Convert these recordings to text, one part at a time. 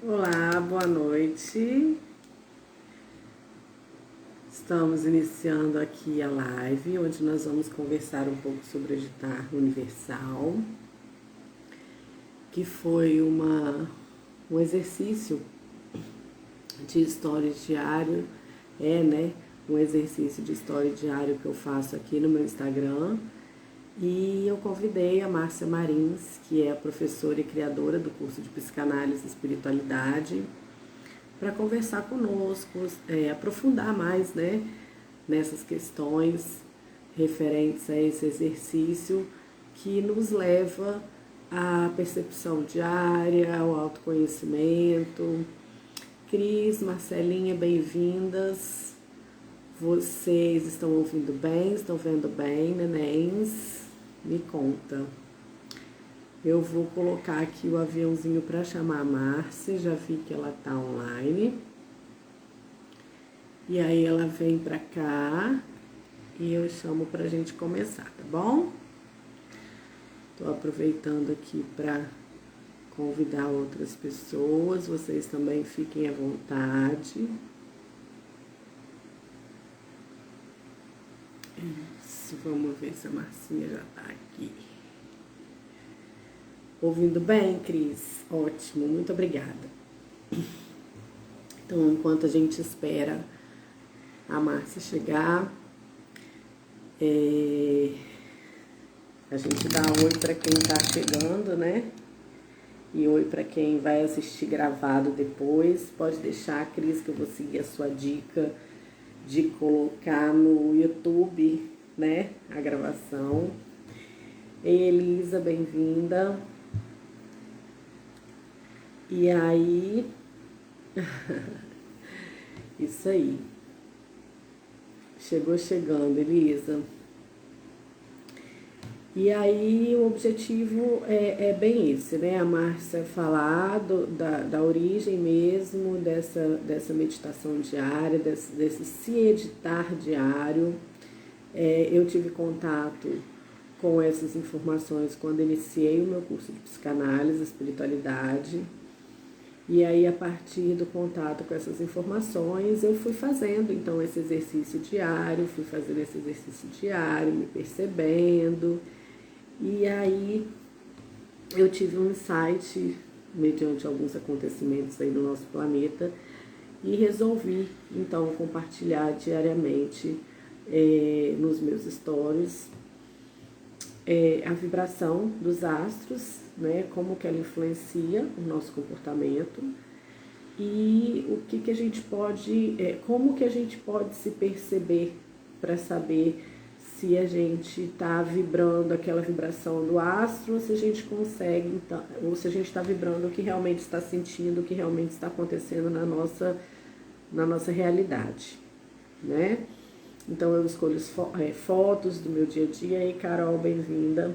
Olá, boa noite. Estamos iniciando aqui a live, onde nós vamos conversar um pouco sobre o editar universal, que foi um exercício de história diário, um exercício de história diário que eu faço aqui no meu Instagram. E eu convidei a Márcia Marins, que é a professora e criadora do curso de Psicanálise e Espiritualidade, para conversar conosco, aprofundar mais, nessas questões referentes a esse exercício que nos leva à percepção diária, ao autoconhecimento. Cris, Marcelinha, bem-vindas. Vocês estão ouvindo bem? Estão vendo bem, nenéns? Me conta. Eu vou colocar aqui o aviãozinho para chamar a Márcia, já vi que ela tá online. E aí ela vem para cá e eu chamo pra gente começar, tá bom? Tô aproveitando aqui para convidar outras pessoas, vocês também fiquem à vontade. Isso, vamos ver se a Marcinha já tá aqui. Ouvindo bem, Cris? Ótimo, muito obrigada. Então, enquanto a gente espera a Márcia chegar, a gente dá oi para quem tá chegando, né? E oi para quem vai assistir gravado depois. Pode deixar, Cris, que eu vou seguir a sua dica de colocar no YouTube, né, a gravação. Ei, Elisa, bem-vinda. E aí, isso aí. Chegou chegando, Elisa. E aí o objetivo é bem esse, né? A Márcia falar da origem mesmo, dessa meditação diária, desse se editar diário. Eu tive contato com essas informações quando iniciei o meu curso de psicanálise e espiritualidade. E aí, a partir do contato com essas informações, eu fui fazendo, então, esse exercício diário, me percebendo. E aí, eu tive um insight, mediante alguns acontecimentos aí no nosso planeta, e resolvi, então, compartilhar diariamente nos meus stories a vibração dos astros, né, como que ela influencia o nosso comportamento e o que a gente pode, como que a gente pode se perceber para saber se a gente está vibrando aquela vibração do astro ou se a gente consegue, então, ou se a gente está vibrando o que realmente está sentindo, o que realmente está acontecendo na nossa realidade, né? Então eu escolho fotos do meu dia a dia. E Carol, bem-vinda.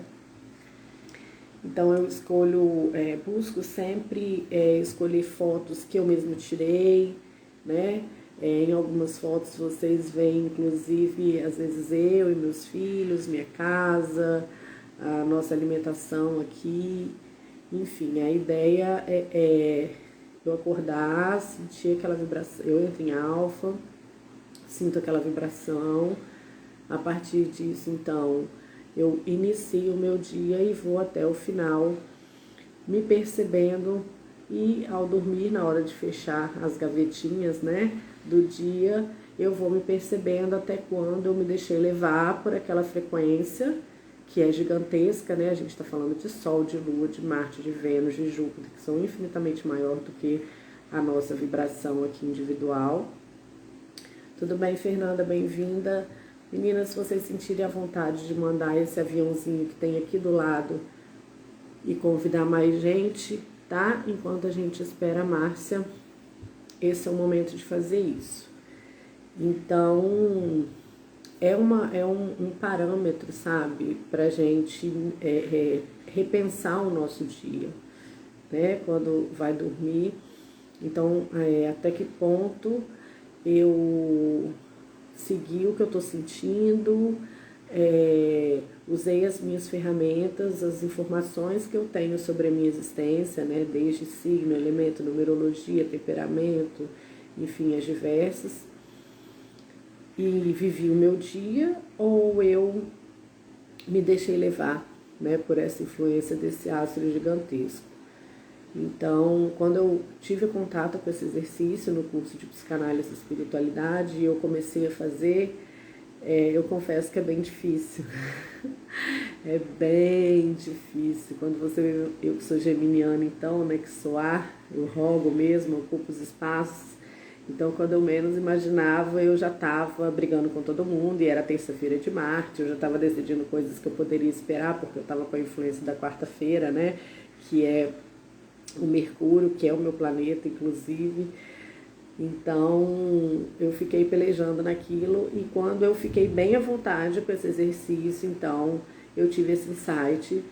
Então eu escolho, busco sempre escolher fotos que eu mesmo tirei, né? Em algumas fotos vocês veem, inclusive, às vezes eu e meus filhos, minha casa, a nossa alimentação aqui. Enfim, a ideia é eu acordar, sentir aquela vibração, eu entro em alfa, sinto aquela vibração. A partir disso, então, eu inicio o meu dia e vou até o final, me percebendo. E ao dormir, na hora de fechar as gavetinhas, né, do dia, eu vou me percebendo até quando eu me deixei levar por aquela frequência que é gigantesca, né? A gente está falando de Sol, de Lua, de Marte, de Vênus, de Júpiter, que são infinitamente maiores do que a nossa vibração aqui individual. Tudo bem, Fernanda? Bem-vinda. Meninas, se vocês sentirem a vontade de mandar esse aviãozinho que tem aqui do lado e convidar mais gente, tá? Enquanto a gente espera a Márcia, esse é o momento de fazer isso. Então, é um parâmetro, sabe? Pra gente repensar o nosso dia, né? Quando vai dormir. Então, até que ponto eu seguir o que eu tô sentindo, usei as minhas ferramentas, as informações que eu tenho sobre a minha existência, né, desde signo, elemento, numerologia, temperamento, enfim, as diversas, e vivi o meu dia, ou eu me deixei levar, né, por essa influência desse astro gigantesco. Então, quando eu tive contato com esse exercício no curso de Psicanálise e Espiritualidade e eu comecei a fazer, eu confesso que é bem difícil. É bem difícil. Quando você vê, eu que sou geminiana então, né, que sou ar, eu rogo mesmo, ocupo os espaços. Então, quando eu menos imaginava, eu já estava brigando com todo mundo, e era terça-feira de Marte, eu já estava decidindo coisas que eu poderia esperar, porque eu estava com a influência da quarta-feira, né, que é o Mercúrio, que é o meu planeta, inclusive. Então, eu fiquei pelejando naquilo, e quando eu fiquei bem à vontade com esse exercício, então, eu tive esse insight,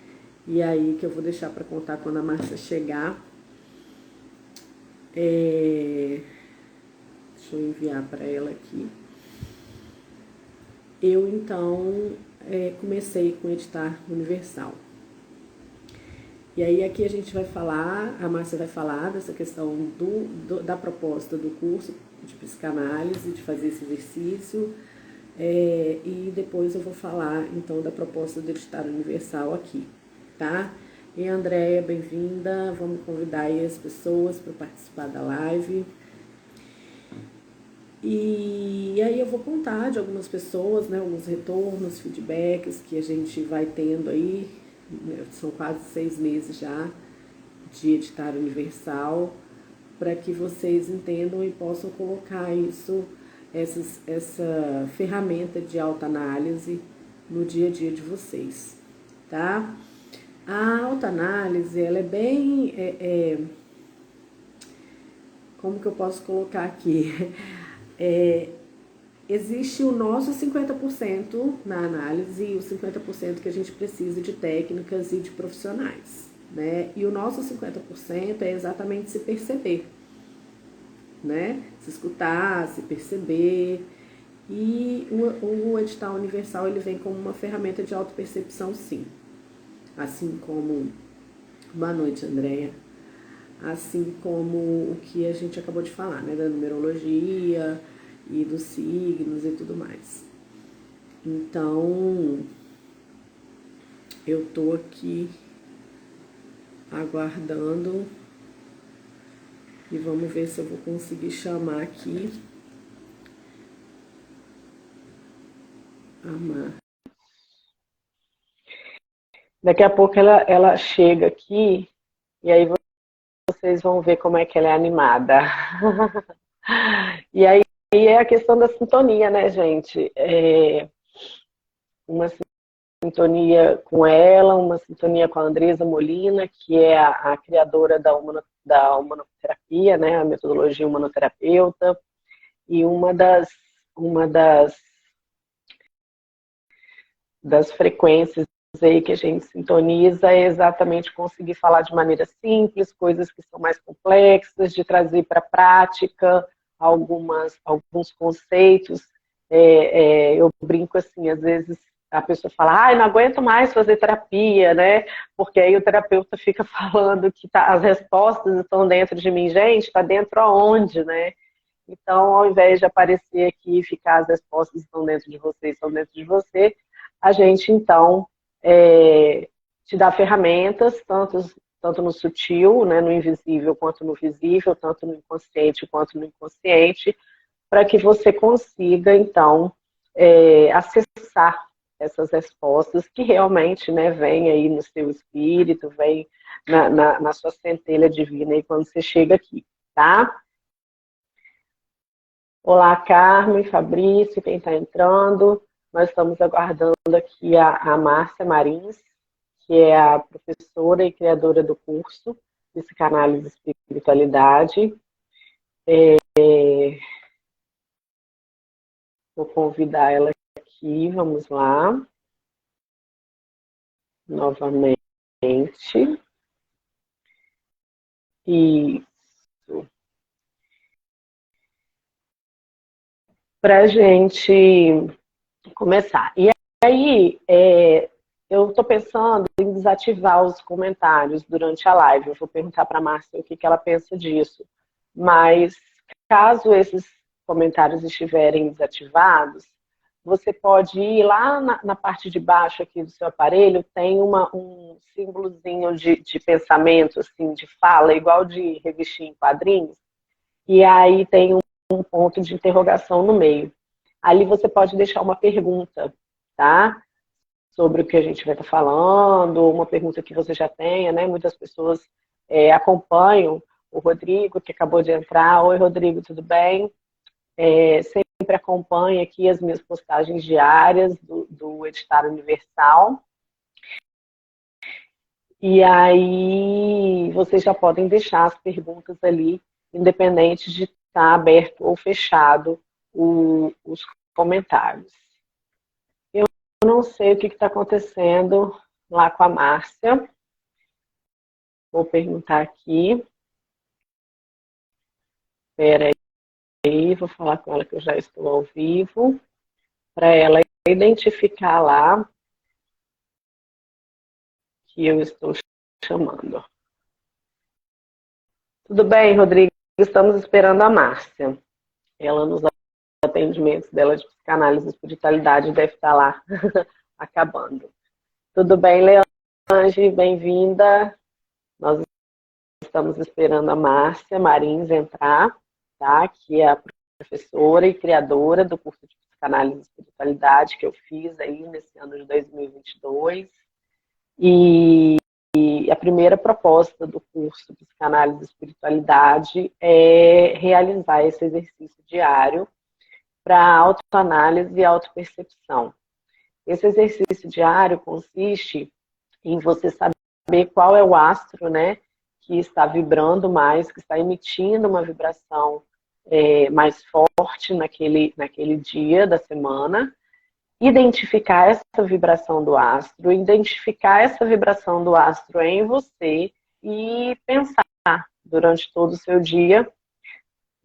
e aí que eu vou deixar para contar quando a Márcia chegar. Deixa eu enviar para ela aqui. Eu, então, comecei com o Editar Universal. E aí aqui a gente vai falar, a Márcia vai falar dessa questão da proposta do curso de psicanálise, de fazer esse exercício, e depois eu vou falar então da proposta do Editar Universal aqui, tá? E Andréia, bem-vinda, vamos convidar aí as pessoas para participar da live. E aí eu vou contar de algumas pessoas, né, alguns retornos, feedbacks que a gente vai tendo aí, são quase 6 meses já de Editar Universal, para que vocês entendam e possam colocar isso, essa ferramenta de autoanálise no dia a dia de vocês, tá? A autoanálise, ela é bem, como que eu posso colocar aqui? Existe o nosso 50% na análise e o 50% que a gente precisa de técnicas e de profissionais, né? E o nosso 50% é exatamente se perceber, né? Se escutar, se perceber. E o edital universal, ele vem como uma ferramenta de autopercepção, sim. Assim como... Boa noite, Andréia. Assim como o que a gente acabou de falar, né? Da numerologia e dos signos e tudo mais. Então, eu tô aqui aguardando e vamos ver se eu vou conseguir chamar aqui a Mar. Daqui a pouco ela chega aqui e aí vocês vão ver como é que ela é animada. E aí é a questão da sintonia, né, gente? Uma sintonia com ela, uma sintonia com a Andresa Molina, que é a criadora da humanoterapia, né, a metodologia humanoterapeuta, e uma das frequências aí que a gente sintoniza é exatamente conseguir falar de maneira simples, coisas que são mais complexas, de trazer para a prática alguns conceitos. Eu brinco assim, às vezes a pessoa fala, ai, não aguento mais fazer terapia, né? Porque aí o terapeuta fica falando que as respostas estão dentro de mim. Gente, está dentro aonde, né? Então, ao invés de aparecer aqui e ficar as respostas estão dentro de você, estão dentro de você, a gente, então, te dá ferramentas, tanto no sutil, né, no invisível, quanto no visível, tanto no inconsciente quanto no inconsciente, para que você consiga, então, acessar essas respostas que realmente, né, vêm aí no seu espírito, vem na sua centelha divina aí quando você chega aqui, tá? Olá, Carmen, Fabrício, quem está entrando. Nós estamos aguardando aqui a Márcia Marins, que é a professora e criadora do curso Psicanálise e Espiritualidade. Vou convidar ela aqui, vamos lá. Novamente. Isso. Para a gente começar. E aí, eu estou pensando em desativar os comentários durante a live. Eu vou perguntar para a Márcia o que ela pensa disso. Mas, caso esses comentários estiverem desativados, você pode ir lá na parte de baixo aqui do seu aparelho, tem um símbolozinho de pensamento, assim, de fala, igual de revistinha em quadrinhos, e aí tem um ponto de interrogação no meio. Ali você pode deixar uma pergunta, tá? Sobre o que a gente vai estar falando, uma pergunta que você já tenha, né? Muitas pessoas acompanham o Rodrigo, que acabou de entrar. Oi, Rodrigo, tudo bem? Sempre acompanha aqui as minhas postagens diárias do Editário Universal. E aí vocês já podem deixar as perguntas ali, independente de estar aberto ou fechado os comentários. Eu não sei o que está acontecendo lá com a Márcia. Vou perguntar aqui. Espera aí, vou falar com ela que eu já estou ao vivo, para ela identificar lá que eu estou chamando. Tudo bem, Rodrigo? Estamos esperando a Márcia. Ela nos atendimentos dela de psicanálise e espiritualidade deve estar lá acabando. Tudo bem, Leange? Bem-vinda. Nós estamos esperando a Márcia Marins entrar, tá? Que é a professora e criadora do curso de psicanálise e espiritualidade que eu fiz aí nesse ano de 2022. E a primeira proposta do curso de Psicanálise e Espiritualidade é realizar esse exercício diário para autoanálise e autopercepção. Esse exercício diário consiste em você saber qual é o astro, né, que está vibrando mais, que está emitindo uma vibração mais forte naquele dia da semana, identificar essa vibração do astro, identificar essa vibração do astro em você e pensar durante todo o seu dia.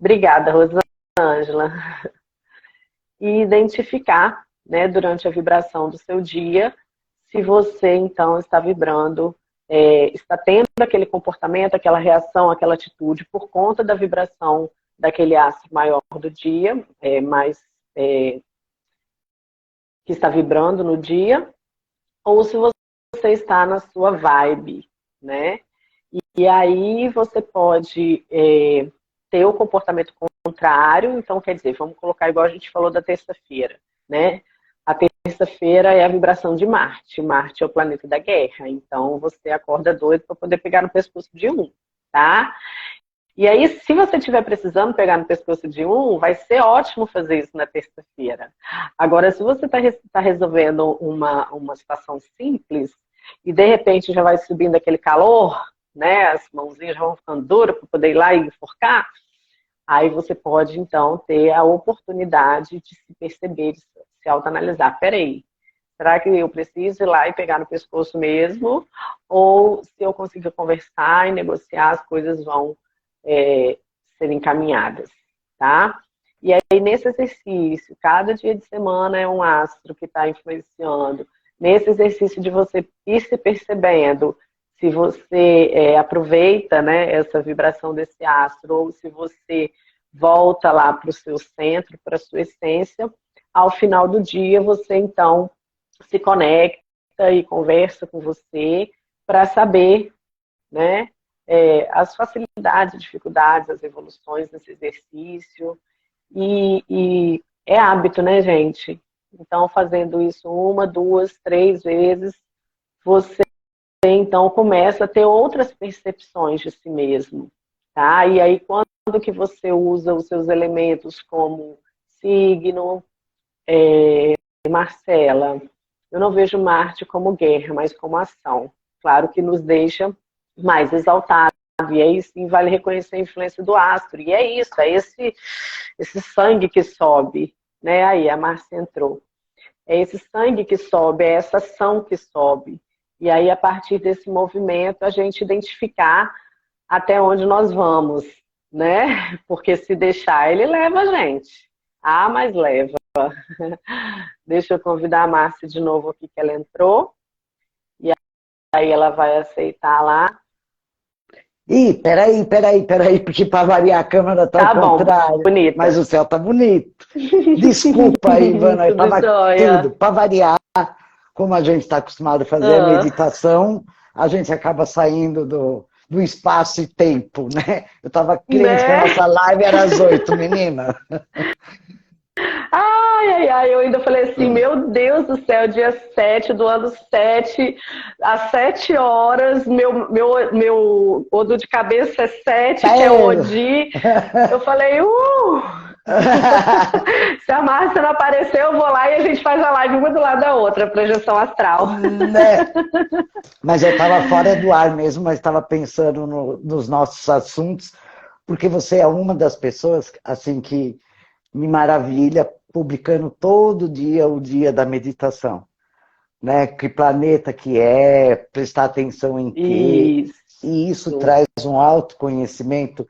Obrigada, Rosângela. E identificar, né, durante a vibração do seu dia, se você, então, está vibrando, está tendo aquele comportamento, aquela reação, aquela atitude por conta da vibração daquele astro maior do dia, que está vibrando no dia, ou se você está na sua vibe, né? E aí você pode ter o comportamento contrário, então quer dizer, vamos colocar igual a gente falou da terça-feira, né? A terça-feira é a vibração de Marte. Marte é o planeta da guerra, então você acorda doido para poder pegar no pescoço de um, tá? E aí, se você estiver precisando pegar no pescoço de um, vai ser ótimo fazer isso na terça-feira. Agora, se você está resolvendo uma situação simples e de repente já vai subindo aquele calor, né? As mãozinhas já vão ficando duras para poder ir lá e enforcar, aí você pode, então, ter a oportunidade de se perceber, de se autoanalisar. Peraí, será que eu preciso ir lá e pegar no pescoço mesmo? Ou se eu conseguir conversar e negociar, as coisas vão serem encaminhadas, tá? E aí, nesse exercício, cada dia de semana é um astro que está influenciando. Nesse exercício de você ir se percebendo, se você aproveita, né, essa vibração desse astro, ou se você volta lá para o seu centro, para a sua essência, ao final do dia você, então, se conecta e conversa com você para saber, né, as facilidades, dificuldades, as evoluções desse exercício. E é hábito, né, gente? Então, fazendo isso 1, 2, 3 vezes, você, então, começa a ter outras percepções de si mesmo, tá? E aí, quando que você usa os seus elementos como signo, Marcela, eu não vejo Marte como guerra, mas como ação. Claro que nos deixa mais exaltado, e aí sim vale reconhecer a influência do astro, e é isso, é esse sangue que sobe, né? Aí a Márcia entrou. É esse sangue que sobe, é essa ação que sobe. E aí, a partir desse movimento, a gente identificar até onde nós vamos, né? Porque se deixar, ele leva a gente. Ah, mas leva. Deixa eu convidar a Márcia de novo aqui, que ela entrou. E aí ela vai aceitar lá. Ih, peraí, porque para variar a câmera tá ao Tá bom, contrário. Mas bonita. o céu tá bonito. Desculpa aí, Ivana, eu Tudo tava tudo. jóia. Para variar, como a gente está acostumado a fazer a Ah, meditação, a gente acaba saindo do espaço e tempo, né? Eu estava crente que a né? nossa live era às 8, menina. Ai, eu ainda falei assim, meu Deus do céu, dia 7 do ano 7 às 7 horas, meu odo de cabeça é 7 que é Odi. Eu falei, se a Márcia não aparecer, eu vou lá e a gente faz a live uma do lado da outra, projeção astral. Né? Mas eu estava fora do ar mesmo, mas estava pensando nos nossos assuntos, porque você é uma das pessoas assim que me maravilha, publicando todo dia o dia da meditação, né? Que planeta que é, prestar atenção em quê, Isso. e isso traz um autoconhecimento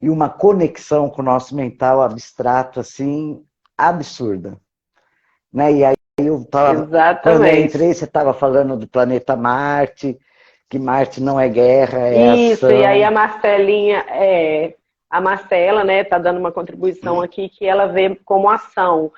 e uma conexão com o nosso mental abstrato, assim, absurda, né? E aí quando eu Exatamente. entrei, você estava falando do planeta Marte, que Marte não é guerra, é Isso, e aí ação. a Marcela, né, tá dando uma contribuição aqui que ela vê como ação.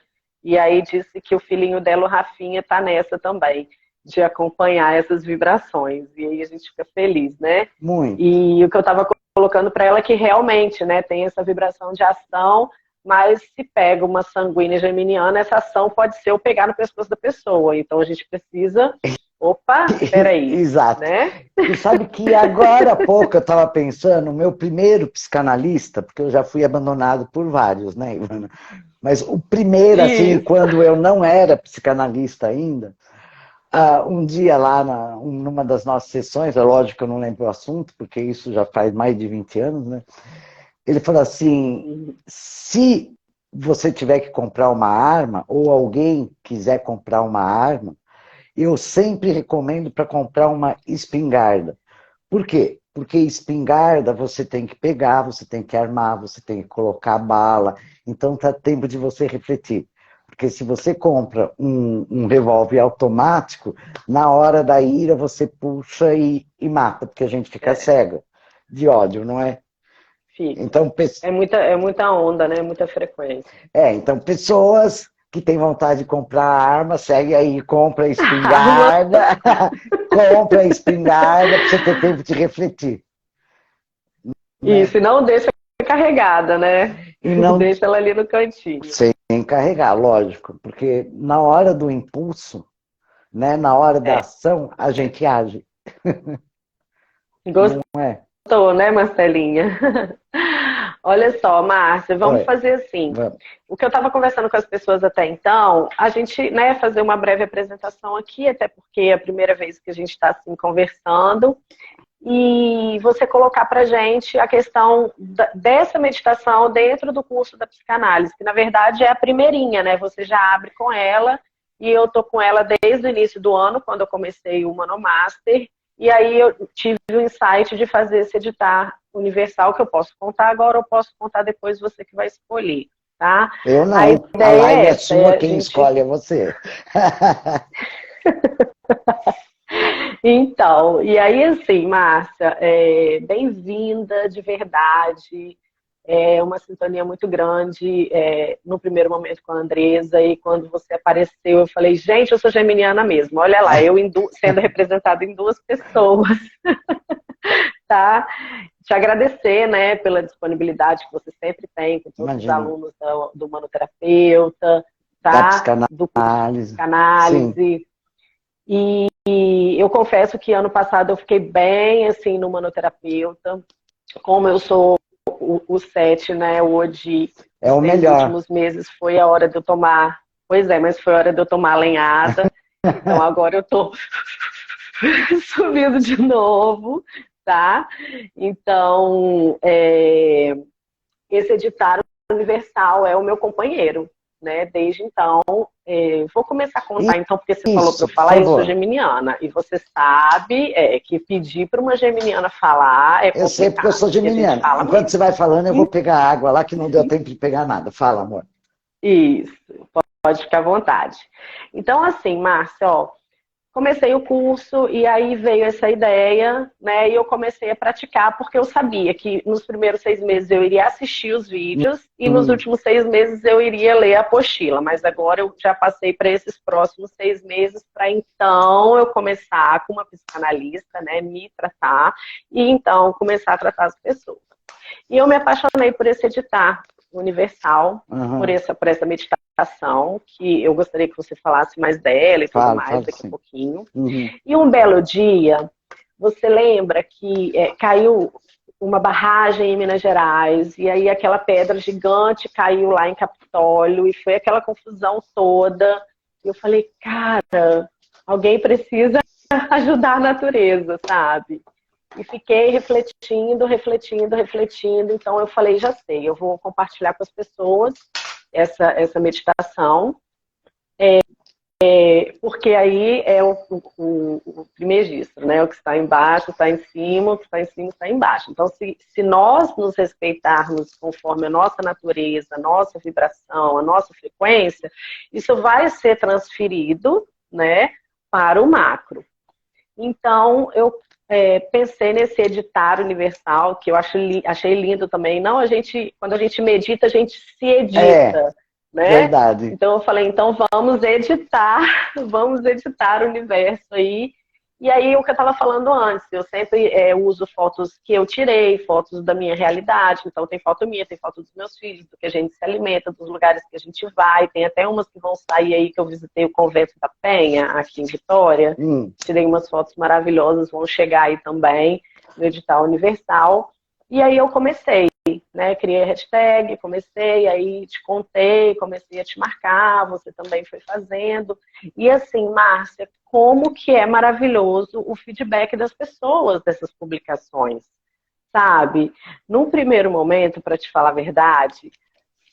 E aí disse que o filhinho dela, o Rafinha, tá nessa também, de acompanhar essas vibrações. E aí a gente fica feliz, né? Muito. E o que eu estava colocando para ela é que realmente, né, tem essa vibração de ação, mas se pega uma sanguínea geminiana, essa ação pode ser eu pegar no pescoço da pessoa. Então a gente precisa, opa, peraí, Exato. né? E sabe que agora há pouco eu estava pensando, o meu primeiro psicanalista, porque eu já fui abandonado por vários, né, Ivana? Mas o primeiro, assim, Isso. quando eu não era psicanalista ainda, um dia lá numa das nossas sessões, é lógico que eu não lembro o assunto, porque isso já faz mais de 20 anos, né? Ele falou assim, se você tiver que comprar uma arma, ou alguém quiser comprar uma arma, eu sempre recomendo para comprar uma espingarda. Por quê? Porque espingarda você tem que pegar, você tem que armar, você tem que colocar bala. Então tá tempo de você refletir. Porque se você compra um revólver automático, na hora da ira você puxa e mata, porque a gente fica cega de ódio, não é? Fica. Então, É muita onda, né? Muita frequência. então pessoas que têm vontade de comprar arma, segue aí, compra a Arma. espingarda, compra a espingarda para você ter tempo de refletir. Né? Isso, e não deixa carregada, né? E não Deixa ela ali no cantinho. sem carregar, lógico, porque na hora do impulso, né, na hora da ação, a gente age. Não é? Gostou, né, Marcelinha? Olha só, Márcia, vamos Oi, fazer assim. vamos. O que eu estava conversando com as pessoas até então, a gente, né, fazer uma breve apresentação aqui, até porque é a primeira vez que a gente está assim conversando, e você colocar para gente a questão dessa meditação dentro do curso da psicanálise, que na verdade é a primeirinha, né? Você já abre com ela, e eu tô com ela desde o início do ano, quando eu comecei o Manomaster, e aí eu tive o insight de fazer esse editar universal, que eu posso contar agora, eu posso contar depois, você que vai escolher, tá? Eu A não. A ideia live é é essa, sua, é a quem gente... escolhe é você. Então, e aí assim, Márcia, bem-vinda de verdade, é uma sintonia muito grande no primeiro momento com a Andresa, e quando você apareceu eu falei, gente, eu sou geminiana mesmo, olha lá, eu sendo representada em duas pessoas, tá? Te agradecer, né, pela disponibilidade que você sempre tem com todos os Imagina, alunos do Manoterapeuta, da tá? Do curso de psicanálise. Sim. psicanálise. E eu confesso que ano passado eu fiquei bem assim no Manoterapeuta. Como eu sou o 7, né? Hoje, É os o 6 melhor. últimos meses foi a hora de eu tomar. Pois é, mas foi a hora de eu tomar a lenhada. Então agora eu tô subindo de novo, tá? Então, esse editar universal é o meu companheiro, né? Desde então, vou começar a contar então, porque você falou para Isso, eu por falar, eu sou favor. geminiana, e você sabe que pedir para uma geminiana falar é Eu sei porque eu complicado, sou porque a gente geminiana. fala Enquanto mesmo. você vai falando, eu vou pegar água lá que não deu tempo de pegar nada. Fala, amor. Isso, pode ficar à vontade. Então, assim, Márcia, ó, comecei o curso e aí veio essa ideia, né? E eu comecei a praticar porque eu sabia que nos primeiros 6 meses eu iria assistir os vídeos e nos Hum. últimos 6 meses eu iria ler a apostila. Mas agora eu já passei para esses próximos 6 meses para então eu começar com uma psicanalista, né? Me tratar e então começar a tratar as pessoas. E eu me apaixonei por esse editar universal, por Aham. por essa meditação, que eu gostaria que você falasse mais dela e tudo Falo, mais falo daqui a sim. pouquinho. Uhum. E um belo dia, você lembra que caiu uma barragem em Minas Gerais, e aí aquela pedra gigante caiu lá em Capitólio, e foi aquela confusão toda. E eu falei, cara, alguém precisa ajudar a natureza, sabe? E fiquei refletindo, refletindo, refletindo. Então eu falei, já sei, eu vou compartilhar com as pessoas essa meditação, porque aí é o primegistro, né? O que está embaixo está em cima, o que está em cima está embaixo. Então, se nós nos respeitarmos conforme a nossa natureza, a nossa vibração, a nossa frequência, isso vai ser transferido, né, para o macro. Então, eu pensei nesse editar universal, que eu achei lindo também. Não, quando a gente medita, a gente se É, edita, né? verdade. Então eu falei, então vamos editar o universo aí. E aí o que eu estava falando antes, eu sempre uso fotos que eu tirei, fotos da minha realidade, então tem foto minha, tem foto dos meus filhos, do que a gente se alimenta, dos lugares que a gente vai, tem até umas que vão sair aí que eu visitei o Convento da Penha, aqui em Vitória, Hum. tirei umas fotos maravilhosas, vão chegar aí também no edital universal. E aí eu comecei, né? Criei a hashtag, comecei, aí te contei, comecei a te marcar, você também foi fazendo. E assim, Márcia, como que é maravilhoso o feedback das pessoas dessas publicações, sabe? Num primeiro momento, para te falar a verdade,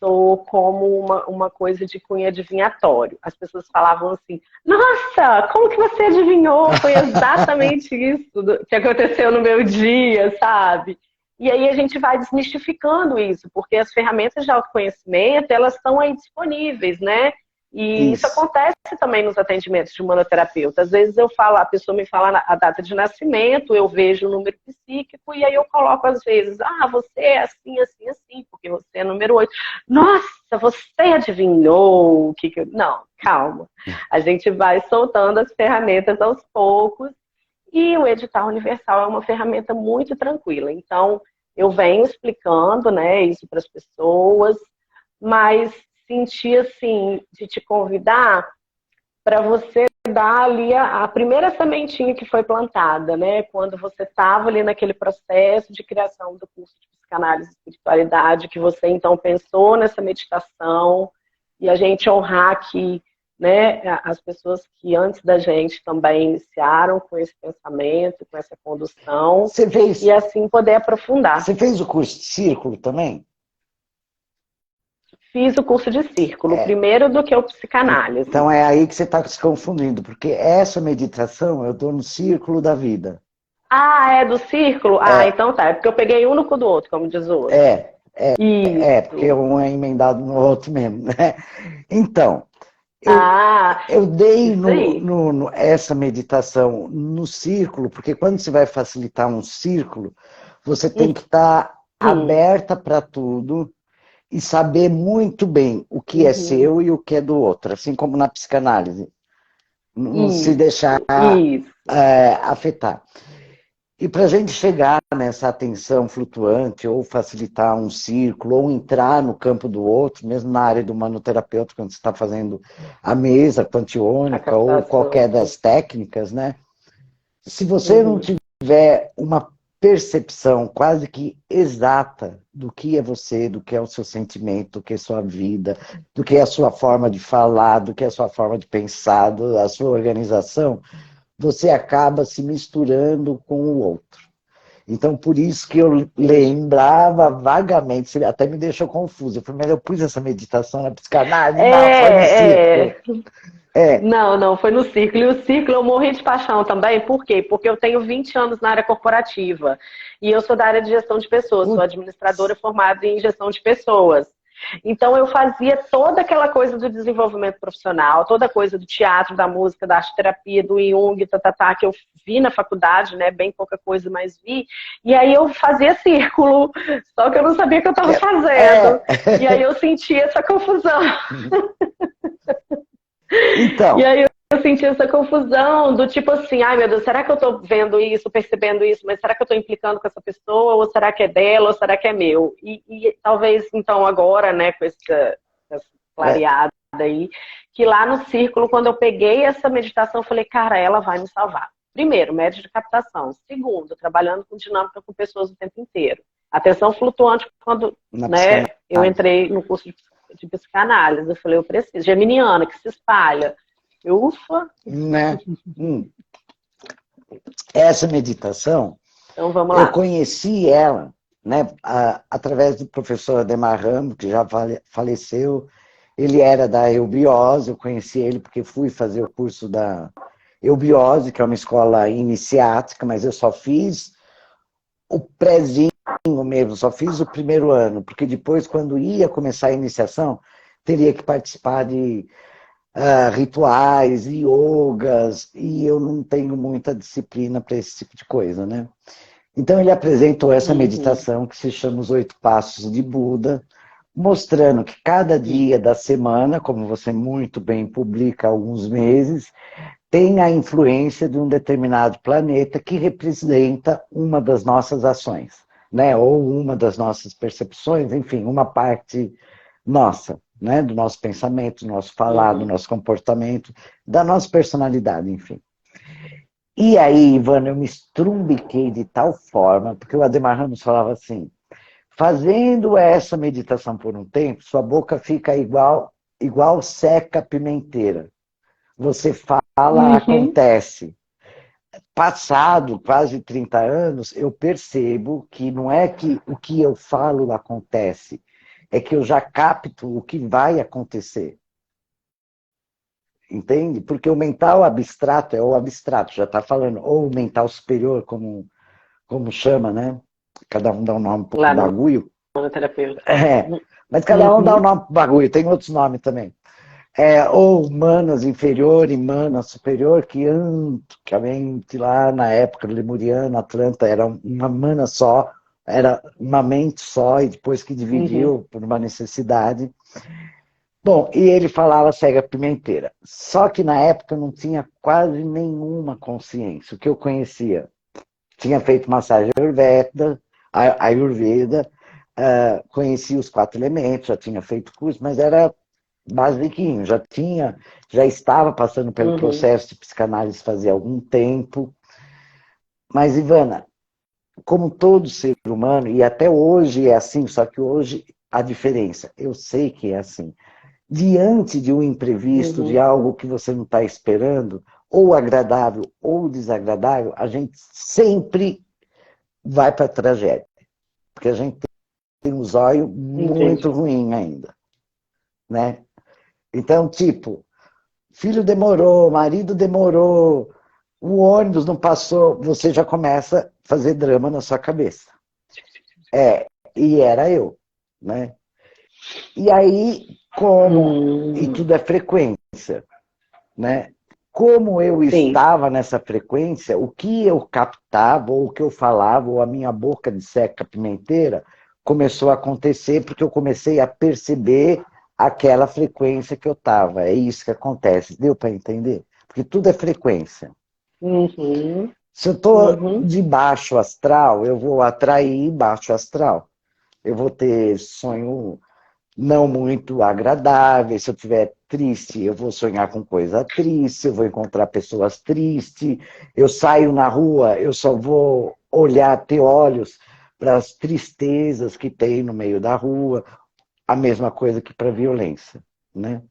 sou como uma coisa de cunho adivinhatório. As pessoas falavam assim, nossa, como que você adivinhou? Foi exatamente isso que aconteceu no meu dia, sabe? E aí a gente vai desmistificando isso, porque as ferramentas de autoconhecimento, elas estão aí disponíveis, né? E isso Isso. acontece também nos atendimentos de humanoterapeuta. Às vezes a pessoa me fala a data de nascimento, eu vejo o número psíquico e aí eu coloco às vezes, você é assim, assim, assim, porque você é número 8. Nossa, você adivinhou o que eu... Não, calma. A gente vai soltando as ferramentas aos poucos e o edital universal é uma ferramenta muito tranquila. Então, eu venho explicando, né, isso para as pessoas, mas senti assim de te convidar para você dar ali a primeira sementinha que foi plantada, né? Quando você estava ali naquele processo de criação do curso de psicanálise e espiritualidade, que você então pensou nessa meditação e a gente honrar que, né, as pessoas que antes da gente também iniciaram com esse pensamento, com essa condução, e assim poder aprofundar. Você fez o curso de círculo também? Fiz o curso de círculo, primeiro do que o psicanálise. Então é aí que você está se confundindo, porque essa meditação eu dou no círculo da vida. Ah, é do círculo? Ah, então tá. É porque eu peguei um no cu do outro, como diz o outro. Porque um é emendado no outro mesmo, né? Então, eu dei essa meditação no círculo, porque quando você vai facilitar um círculo, você tem que estar aberta para tudo e saber muito bem o que é seu e o que é do outro, assim como na psicanálise. Não se deixar afetar. E para a gente chegar nessa atenção flutuante, ou facilitar um círculo, ou entrar no campo do outro, mesmo na área do manoterapeuta, quando você está fazendo a mesa quantiônica, ou qualquer das técnicas, né? Se você não tiver uma percepção quase que exata do que é você, do que é o seu sentimento, do que é a sua vida, do que é a sua forma de falar, do que é a sua forma de pensar, a sua organização, você acaba se misturando com o outro. Então, por isso que eu lembrava vagamente, até me deixou confuso. Eu falei, mas eu pus essa meditação na psicanálise? Não, foi no círculo. Não, foi no círculo. E o círculo eu morri de paixão também. Por quê? Porque eu tenho 20 anos na área corporativa. E eu sou da área de gestão de pessoas. Sou administradora formada em gestão de pessoas. Então eu fazia toda aquela coisa do desenvolvimento profissional, toda a coisa do teatro, da música, da arte-terapia, do Jung, que eu vi na faculdade, né? Bem pouca coisa, mas vi. E aí eu fazia círculo, só que eu não sabia o que eu estava fazendo. E aí eu sentia essa confusão. Então. E aí eu senti essa confusão do tipo assim, ai meu Deus, será que eu tô vendo isso, percebendo isso, mas será que eu tô implicando com essa pessoa, ou será que é dela, ou será que é meu? E talvez, então, agora, né, com essa clareada aí, que lá no círculo, quando eu peguei essa meditação, eu falei, cara, ela vai me salvar. Primeiro, método de captação. Segundo, trabalhando com dinâmica com pessoas o tempo inteiro. Atenção flutuante, quando né, eu entrei no curso de psicanálise, eu falei, eu preciso. Geminiana, que se espalha. Ufa! Né? Essa meditação, então, vamos lá. Eu conheci ela, né, através do professor Ademar Ramo, que já faleceu. Ele era da Eubiose, eu conheci ele porque fui fazer o curso da Eubiose, que é uma escola iniciática, mas eu só fiz o prézinho mesmo, só fiz o primeiro ano, porque depois, quando ia começar a iniciação, teria que participar de rituais, yogas, e eu não tenho muita disciplina para esse tipo de coisa, né? Então ele apresentou essa meditação que se chama Os 8 Passos de Buda, mostrando que cada dia da semana, como você muito bem publica há alguns meses, tem a influência de um determinado planeta que representa uma das nossas ações, né? Ou uma das nossas percepções, enfim, uma parte nossa, né? Do nosso pensamento, do nosso falar, do nosso comportamento, da nossa personalidade, enfim. E aí, Ivana, eu me estrumbiquei de tal forma, porque o Ademar Ramos falava assim, fazendo essa meditação por um tempo, sua boca fica igual seca pimenteira. Você fala, acontece. Passado quase 30 anos, eu percebo que não é que o que eu falo acontece, é que eu já capto o que vai acontecer. Entende? Porque o mental abstrato é o abstrato, já está falando, ou o mental superior, como chama, né? Cada um dá um nome para o bagulho. Mas cada um dá um nome para o bagulho, tem outros nomes também. Ou manas inferior e mana superior, que antigamente lá na época lemuriana, Atlanta, era uma mana só, era uma mente só, e depois que dividiu por uma necessidade. Bom, e ele falava cega pimenteira. Só que na época eu não tinha quase nenhuma consciência. O que eu conhecia? Tinha feito massagem Ayurveda, conhecia os 4 elementos, já tinha feito curso, mas era basiquinho, já estava passando pelo processo de psicanálise fazia algum tempo. Mas, Ivana, como todo ser humano, e até hoje é assim, só que hoje a diferença, eu sei que é assim, diante de um imprevisto, de algo que você não está esperando, ou agradável ou desagradável, a gente sempre vai para a tragédia. Porque a gente tem um zóio muito ruim ainda. Né? Então, tipo, filho demorou, marido demorou, o ônibus não passou, você já começa a fazer drama na sua cabeça. E era eu. Né? E aí, e tudo é frequência, né? Como eu estava nessa frequência, o que eu captava, ou o que eu falava, ou a minha boca de seca pimenteira, começou a acontecer porque eu comecei a perceber aquela frequência que eu estava. É isso que acontece. Deu para entender? Porque tudo é frequência. Se eu estou de baixo astral, eu vou atrair baixo astral. Eu vou ter sonho não muito agradável. Se eu estiver triste, eu vou sonhar com coisa triste, eu vou encontrar pessoas tristes, eu saio na rua, eu só vou ter olhos para as tristezas que tem no meio da rua, a mesma coisa que para a violência, né?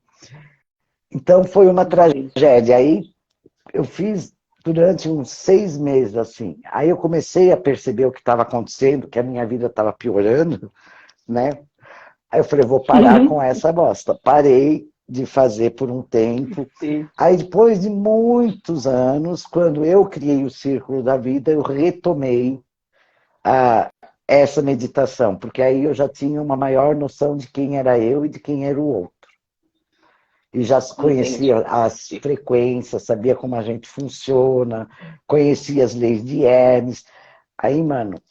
Então foi uma tragédia. Aí eu fiz durante uns 6 meses assim. Aí eu comecei a perceber o que estava acontecendo, que a minha vida estava piorando, né? Aí eu falei, vou parar com essa bosta. Parei de fazer por um tempo. Aí depois de muitos anos, quando eu criei o Círculo da Vida, eu retomei essa meditação, porque aí eu já tinha uma maior noção de quem era eu e de quem era o outro. E já conhecia as frequências, sabia como a gente funciona, conhecia as leis de Hermes. Aí, mano,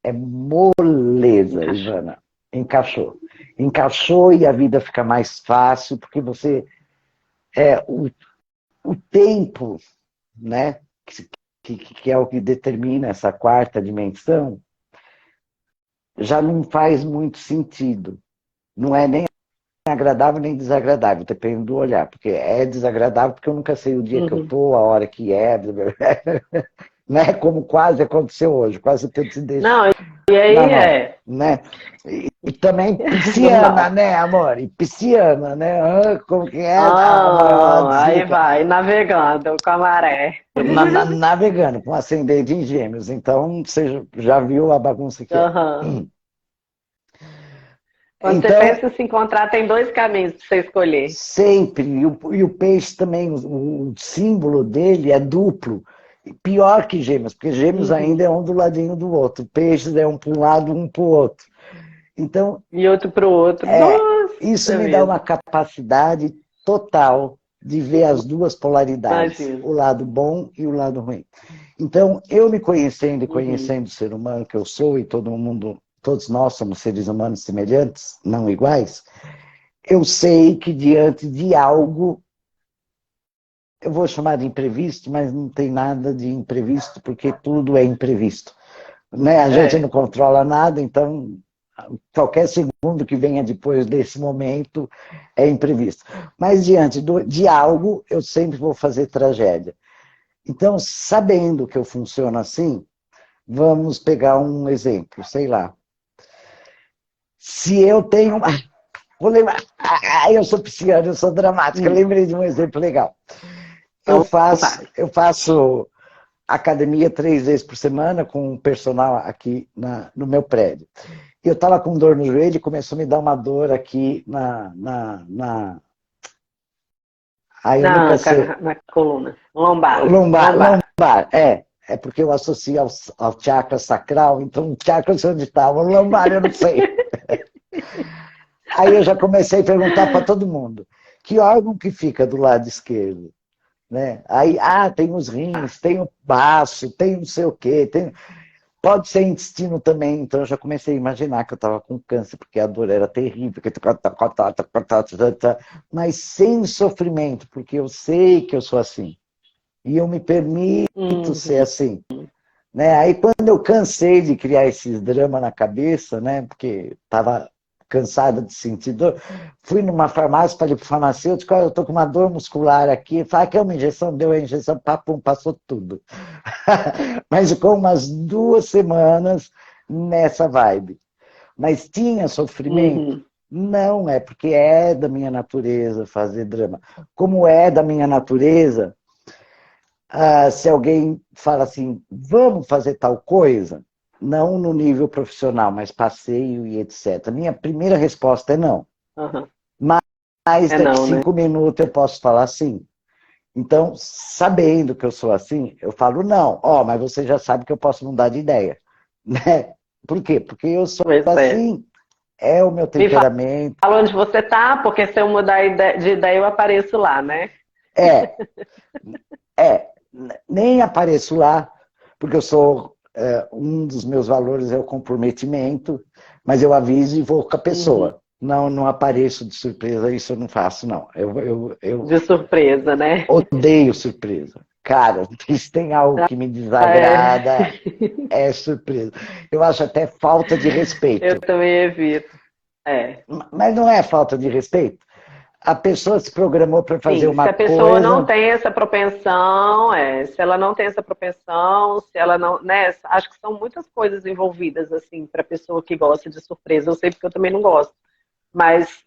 é moleza, Ivana. Encaixou. Encaixou e a vida fica mais fácil, porque você... o tempo, né, que é o que determina essa quarta dimensão, já não faz muito sentido. Não é nem agradável nem desagradável, depende do olhar, porque é desagradável porque eu nunca sei o dia que eu tô, a hora que é, né? Como quase aconteceu hoje, quase que eu te deixo. Não, e aí né? E também pisciana, né, amor? E pisciana, né? Como que é? Aí vai, navegando com a maré. Navegando com ascendente em Gêmeos, então você já viu a bagunça que é. Quando então, você pensa em se encontrar, tem dois caminhos para você escolher. Sempre. E o peixe também, o símbolo dele é duplo. Pior que Gêmeos, porque Gêmeos ainda é um do ladinho do outro. Peixes é um para um lado, um para o outro. Então, e outro para o outro. Nossa, isso me dá uma capacidade total de ver as duas polaridades, o lado bom e o lado ruim. Então, eu me conhecendo e conhecendo o ser humano que eu sou, e todo mundo, todos nós somos seres humanos semelhantes, não iguais, eu sei que diante de algo, eu vou chamar de imprevisto, mas não tem nada de imprevisto, porque tudo é imprevisto. Né? A gente não controla nada, então qualquer segundo que venha depois desse momento é imprevisto. Mas diante de algo, eu sempre vou fazer tragédia. Então, sabendo que eu funciono assim, vamos pegar um exemplo, sei lá. Se eu tenho... Vou lembrar... eu sou pisciana, eu sou dramática, lembrei de um exemplo legal. Eu faço academia 3 vezes por semana com um personal aqui no meu prédio. Eu estava com dor no joelho e começou a me dar uma dor aqui na coluna. Lombar. É porque eu associo ao chakra sacral, então o chakra eu sei onde estava, o lombar eu não sei. Aí eu já comecei a perguntar para todo mundo, que órgão que fica do lado esquerdo? Né? Aí, tem os rins, tem o baço, tem não sei o quê, pode ser intestino também, então eu já comecei a imaginar que eu estava com câncer, porque a dor era terrível, mas sem sofrimento, porque eu sei que eu sou assim, e eu me permito ser assim. Né? Aí quando eu cansei de criar esses dramas na cabeça, né? Porque estava cansada de sentir dor, fui numa farmácia, falei para o farmacêutico, eu estou com uma dor muscular aqui, falei, quer uma injeção? Deu a injeção, papum, passou tudo. Mas ficou umas 2 semanas nessa vibe. Mas tinha sofrimento? Não, é porque é da minha natureza fazer drama. Como é da minha natureza, se alguém fala assim, vamos fazer tal coisa, não no nível profissional, mas passeio e etc. Minha primeira resposta é não. Mas daqui 5 minutos eu posso falar sim. Então, sabendo que eu sou assim, eu falo não. Mas você já sabe que eu posso mudar de ideia. Né? Por quê? Porque eu sou assim, é o meu temperamento. Fala onde você tá, porque se eu mudar de ideia, eu apareço lá, né? Nem apareço lá, porque eu sou... um dos meus valores é o comprometimento, mas eu aviso e vou com a pessoa. Não apareço de surpresa, isso eu não faço, não. De surpresa, né? Odeio surpresa. Cara, se tem algo que me desagrada, é surpresa. Eu acho até falta de respeito. Eu também evito. Mas não é falta de respeito. A pessoa se programou para fazer uma coisa... Se a pessoa não tem essa propensão, se ela não tem essa propensão, se ela não... Né, acho que são muitas coisas envolvidas, assim, para a pessoa que gosta de surpresa. Eu sei porque eu também não gosto. Mas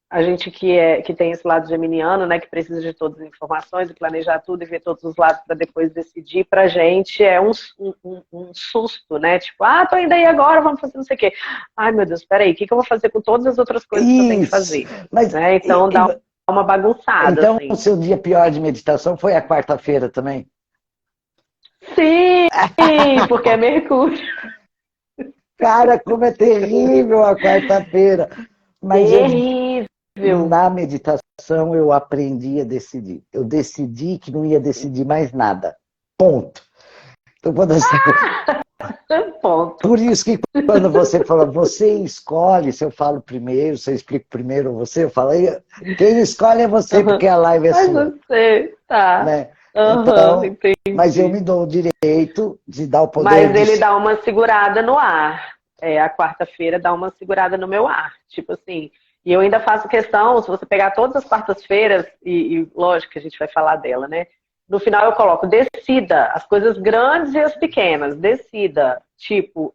a gente que tem esse lado geminiano, né, que precisa de todas as informações, e planejar tudo e ver todos os lados para depois decidir, pra gente é um susto, né? Tipo, tô indo aí agora, vamos fazer não sei o quê. Ai, meu Deus, peraí, o que eu vou fazer com todas as outras coisas que eu tenho que fazer? Mas, né? Então dá uma bagunçada. Então, assim. O seu dia pior de meditação foi a quarta-feira também? Sim, porque é Mercúrio. Cara, como é terrível a quarta-feira. Mas Terrível. na meditação eu aprendi a decidir. Eu decidi que não ia decidir mais nada. Ponto. Então, quando você... Ponto. Por isso que quando você fala, você escolhe, se eu falo primeiro, se eu explico primeiro você, eu falo, quem escolhe é você, porque a live é Mas sua. você, tá. Né? Uhum, Então, entendi. mas eu me dou o direito de dar o poder. Mas ele dá uma segurada no ar. A quarta-feira dá uma segurada no meu ar. Tipo assim, e eu ainda faço questão, se você pegar todas as quartas-feiras, e lógico que a gente vai falar dela, né? No final eu coloco, decida, as coisas grandes e as pequenas, decida. Tipo,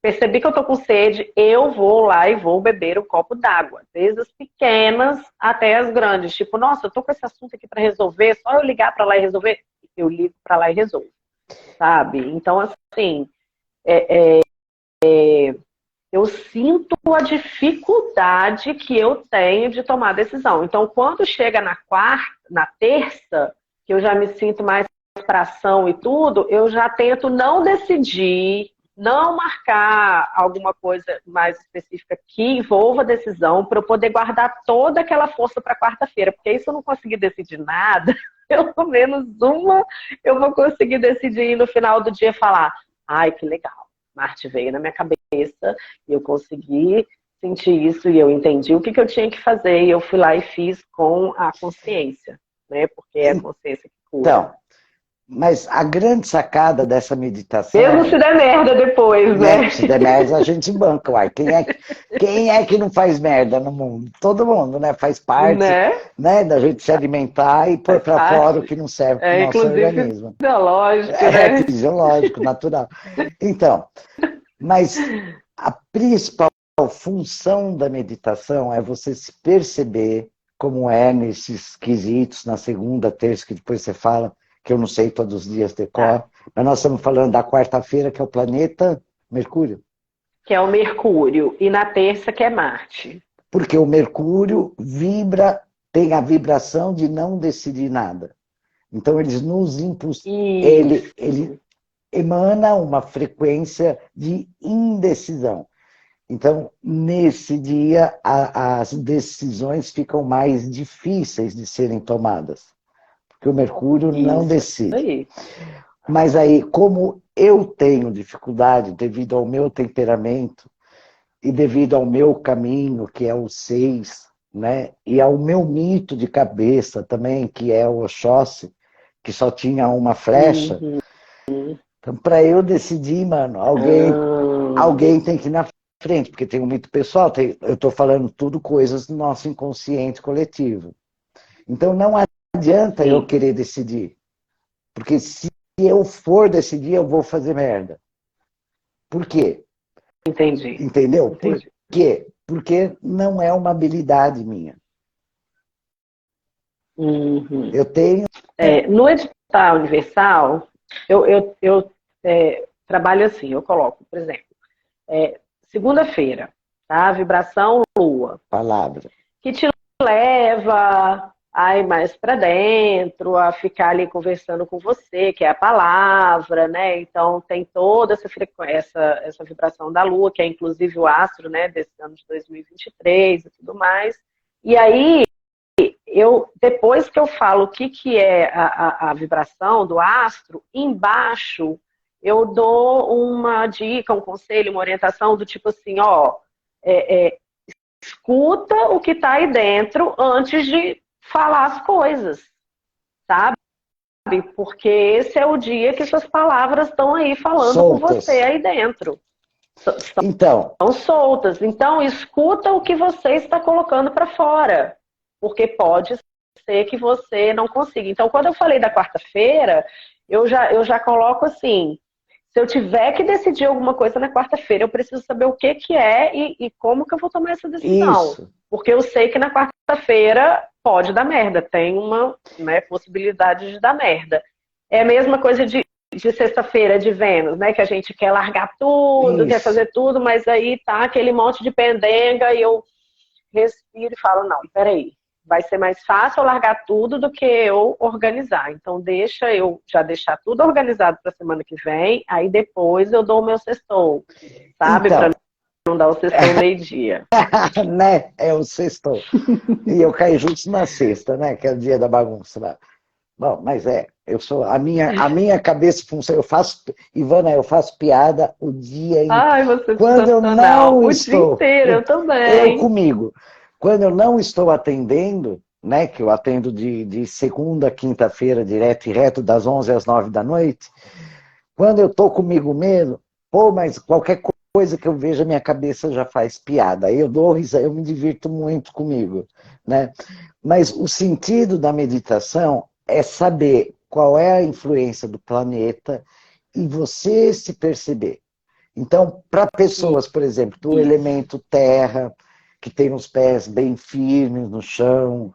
percebi que eu tô com sede, eu vou lá e vou beber um copo d'água. Desde as pequenas até as grandes. Tipo, nossa, eu tô com esse assunto aqui para resolver, só eu ligar para lá e resolver? Eu ligo para lá e resolvo. Sabe? Então, assim, eu sinto a dificuldade que eu tenho de tomar decisão. Então, quando chega na terça, que eu já me sinto mais para ação e tudo, eu já tento não decidir, não marcar alguma coisa mais específica que envolva a decisão, para eu poder guardar toda aquela força para quarta-feira. Porque aí, se eu não conseguir decidir nada, pelo menos uma eu vou conseguir decidir e no final do dia falar: ai, que legal, Marte veio na minha cabeça e eu consegui sentir isso e eu entendi o que eu tinha que fazer e eu fui lá e fiz com a consciência, né? Porque é a consciência que cura. Então, mas a grande sacada dessa meditação... Mesmo se der merda depois, né? Se der merda, a gente banca, uai. Quem é que não faz merda no mundo? Todo mundo, né? Faz parte, né? Da gente se alimentar e pôr para fora o que não serve para o nosso organismo. Fisiológico, né? Fisiológico, natural. Então, mas a principal função da meditação é você se perceber como é nesses quesitos, na segunda, terça, que depois você fala, que eu não sei todos os dias de cor, mas nós estamos falando da quarta-feira, que é o planeta Mercúrio. Que é o Mercúrio, e na terça que é Marte. Porque o Mercúrio tem a vibração de não decidir nada. Então, eles nos impulsionam. Ele emana uma frequência de indecisão. Então, nesse dia, as decisões ficam mais difíceis de serem tomadas. Porque o Mercúrio não decide. Aí. Mas aí, como eu tenho dificuldade devido ao meu temperamento e devido ao meu caminho, que é o 6, né? E ao meu mito de cabeça também, que é o Oxóssi, que só tinha uma flecha. Então, para eu decidir, mano, alguém tem que ir na frente, porque tem um mito pessoal, eu estou falando tudo coisas do nosso inconsciente coletivo. Então, não adianta eu querer decidir, porque se eu for decidir, eu vou fazer merda. Por quê? Entendi. Entendeu? Entendi. Por quê? Porque não é uma habilidade minha. Eu tenho... no edital universal, eu trabalho assim, eu coloco, por exemplo, segunda-feira, tá? Vibração Lua. Palavra. Que te leva a ir mais para dentro, a ficar ali conversando com você, que é a palavra, né? Então tem toda essa vibração da Lua, que é inclusive o astro, né, desse ano de 2023 e tudo mais. E aí, depois que eu falo o que é a vibração do astro, embaixo eu dou uma dica, um conselho, uma orientação do tipo assim, escuta o que está aí dentro antes de falar as coisas, sabe? Porque esse é o dia que suas palavras estão aí falando soltas com você aí dentro. Estão soltas. Então, escuta o que você está colocando para fora. Porque pode ser que você não consiga. Então, quando eu falei da quarta-feira, eu já coloco assim, se eu tiver que decidir alguma coisa na quarta-feira, eu preciso saber o que é e como que eu vou tomar essa decisão. Isso. Porque eu sei que na quarta-feira pode dar merda, tem uma possibilidade de dar merda. É a mesma coisa de sexta-feira de Vênus, né? Que a gente quer largar tudo, quer fazer tudo, mas aí tá aquele monte de pendenga e eu respiro e falo, não, peraí. vai ser mais fácil eu largar tudo do que eu organizar. Então, deixa eu já deixar tudo organizado para a semana que vem, aí depois eu dou o meu sextou, sabe? Então, Para não dar o sextou meio-dia. né? É o sexto. E eu caí justo na sexta, né? Que é o dia da bagunça lá. Bom, mas eu sou, a minha cabeça funciona, Ivana, eu faço piada o dia inteiro. Ai, você é Quando eu sensacional. não O dia estou, inteiro, eu eu também. comigo, quando eu não estou atendendo, né, que eu atendo de segunda a quinta-feira, direto e reto, das 11 às 9 da noite, quando eu estou comigo mesmo, pô, mas qualquer coisa que eu veja, minha cabeça já faz piada. Aí eu dou risada, eu me divirto muito comigo, né? Mas o sentido da meditação é saber qual é a influência do planeta e você se perceber. Então, para pessoas, por exemplo, do elemento terra, que tem os pés bem firmes no chão,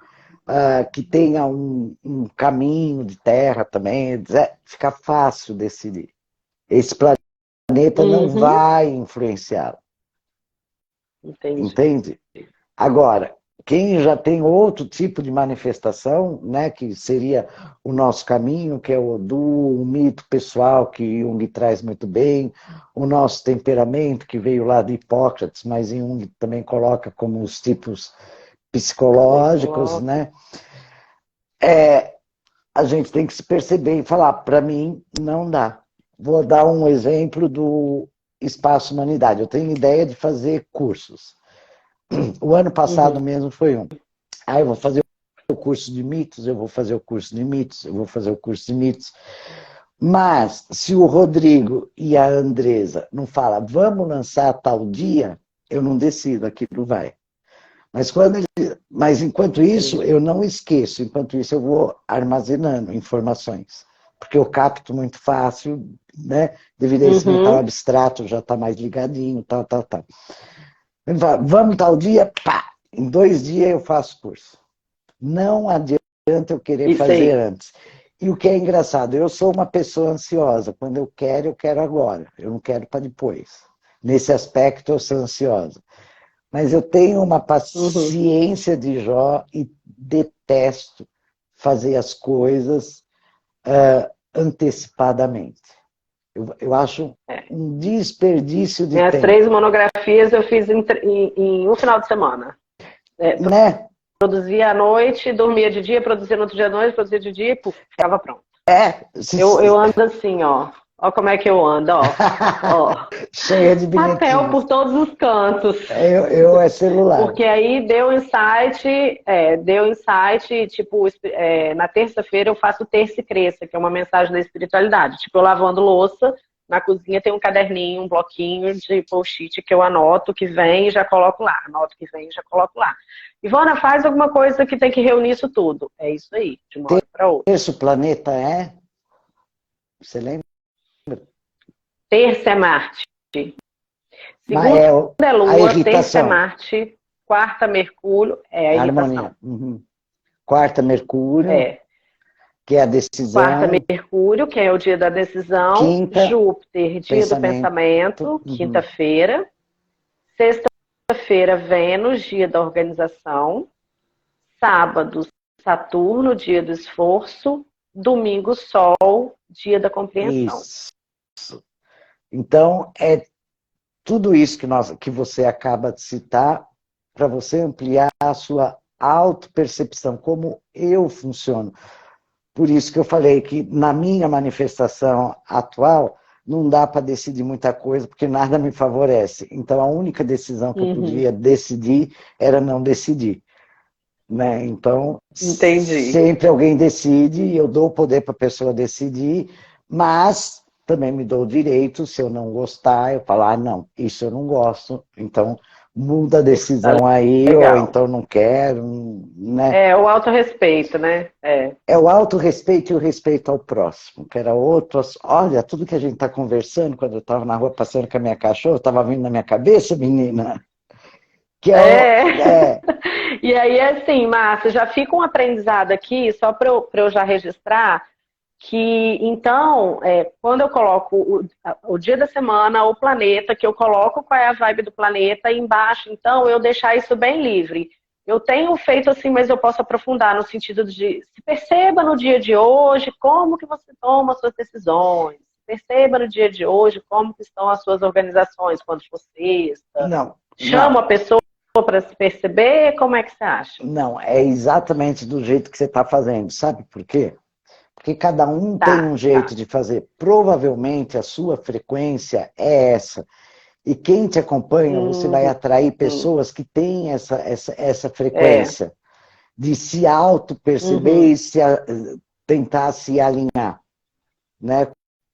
que tenha um caminho de terra também, fica fácil decidir. Esse planeta não Uhum. vai influenciá-lo, Entendi. entende? Agora, quem já tem outro tipo de manifestação, né, que seria o nosso caminho, que é o Odu, o mito pessoal que Jung traz muito bem, o nosso temperamento, que veio lá de Hipócrates, mas Jung também coloca como os tipos Também psicológicos, coloco. né? A gente tem que se perceber e falar, para mim, não dá. Vou dar um exemplo do Espaço Humanidade. Eu tenho ideia de fazer cursos. O ano passado Uhum. mesmo foi um. Eu vou fazer o curso de mitos, eu vou fazer o curso de mitos, eu vou fazer o curso de mitos. Mas, se o Rodrigo e a Andresa não falam, vamos lançar tal dia, eu não decido, aquilo vai. Mas enquanto isso, Entendi. eu não esqueço, enquanto isso eu vou armazenando informações. Porque eu capto muito fácil, né? Devido a esse mental Uhum. abstrato, já está mais ligadinho, tal, tal, tal. Ele fala, vamos tal dia, pá! Em 2 dias eu faço curso. Não adianta eu querer Isso fazer aí. antes. E o que é engraçado, eu sou uma pessoa ansiosa. Quando eu quero agora. Eu não quero para depois. Nesse aspecto, eu sou ansiosa. Mas eu tenho uma Uhum. paciência de Jó e detesto fazer as coisas antecipadamente. Eu acho É. um desperdício de Minhas tempo. 3 monografias eu fiz em um final de semana. É, Né? produzia à noite, dormia de dia, produzia no outro dia à noite, produzia de dia e puf, ficava pronto. É, Eu ando assim, ó. Ó como é que eu ando, ó. Ó. cheia de Papel bilhetinhos. por todos os cantos. Eu é celular. Porque aí deu insight, tipo, na terça-feira eu faço Terça e Cresça, que é uma mensagem da espiritualidade. Tipo, eu lavando louça, na cozinha tem um caderninho, um bloquinho de post-it que eu anoto, que vem e já coloco lá. Anoto que vem e já coloco lá. Ivana, faz alguma coisa que tem que reunir isso tudo. É isso aí, de uma hora para outra. Esse planeta é? Você lembra? Terça é Marte. Mas Segunda é a Lua, terça é irritação, Marte, quarta Mercúrio, é a a irritação. harmonia. Uhum. Quarta, Mercúrio, É. que é a Quarta, decisão. Mercúrio, que é o dia da decisão. Quinta, Júpiter, dia do pensamento. pensamento, Uhum. quinta-feira. Sexta-feira, Vênus, dia da organização. Sábado, Saturno, dia do esforço. Domingo, Sol, dia da compreensão. Isso. Então, é tudo isso que você acaba de citar para você ampliar a sua autopercepção, como eu funciono. Por isso que eu falei que na minha manifestação atual não dá para decidir muita coisa, porque nada me favorece. Então a única decisão que eu Uhum. podia decidir era não decidir. Né? Então, Entendi. sempre alguém decide, e eu dou o poder para a pessoa decidir, mas também me dou o direito, se eu não gostar, eu falar, não, isso eu não gosto, então muda a Tá decisão aí, ou legal. então não quero, né? É o autorrespeito, né? É. É o autorrespeito e o respeito ao próximo, que era outro. Olha, tudo que a gente está conversando, quando eu estava na rua passando com a minha cachorra, estava vindo na minha cabeça, menina, que é o. É. É, E aí, assim, Márcia, já fica um aprendizado aqui, só para eu já registrar, que então, quando eu coloco o dia da semana, o planeta, que eu coloco qual é a vibe do planeta, e embaixo, então, eu deixar isso bem livre. eu tenho feito assim, mas eu posso aprofundar no sentido de se perceba no dia de hoje como que você toma as suas decisões. Perceba no dia de hoje como que estão as suas organizações quando for sexta. Não, Chama não. a pessoa para se perceber, como é que você acha? Não, é exatamente do jeito que você está fazendo. Sabe por quê? Porque cada um tem Tá, um jeito de fazer. Provavelmente a sua frequência é essa. E quem te acompanha, você vai atrair pessoas que têm essa é. frequência de se auto-perceber Uhum. e tentar se alinhar, né?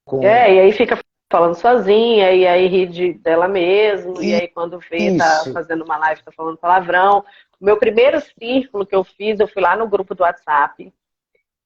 Com E aí fica falando sozinha, e aí dela mesmo, e aí quando vê, tá isso. fazendo uma live, tá falando palavrão. O meu primeiro círculo que eu fiz, eu fui lá no grupo do WhatsApp,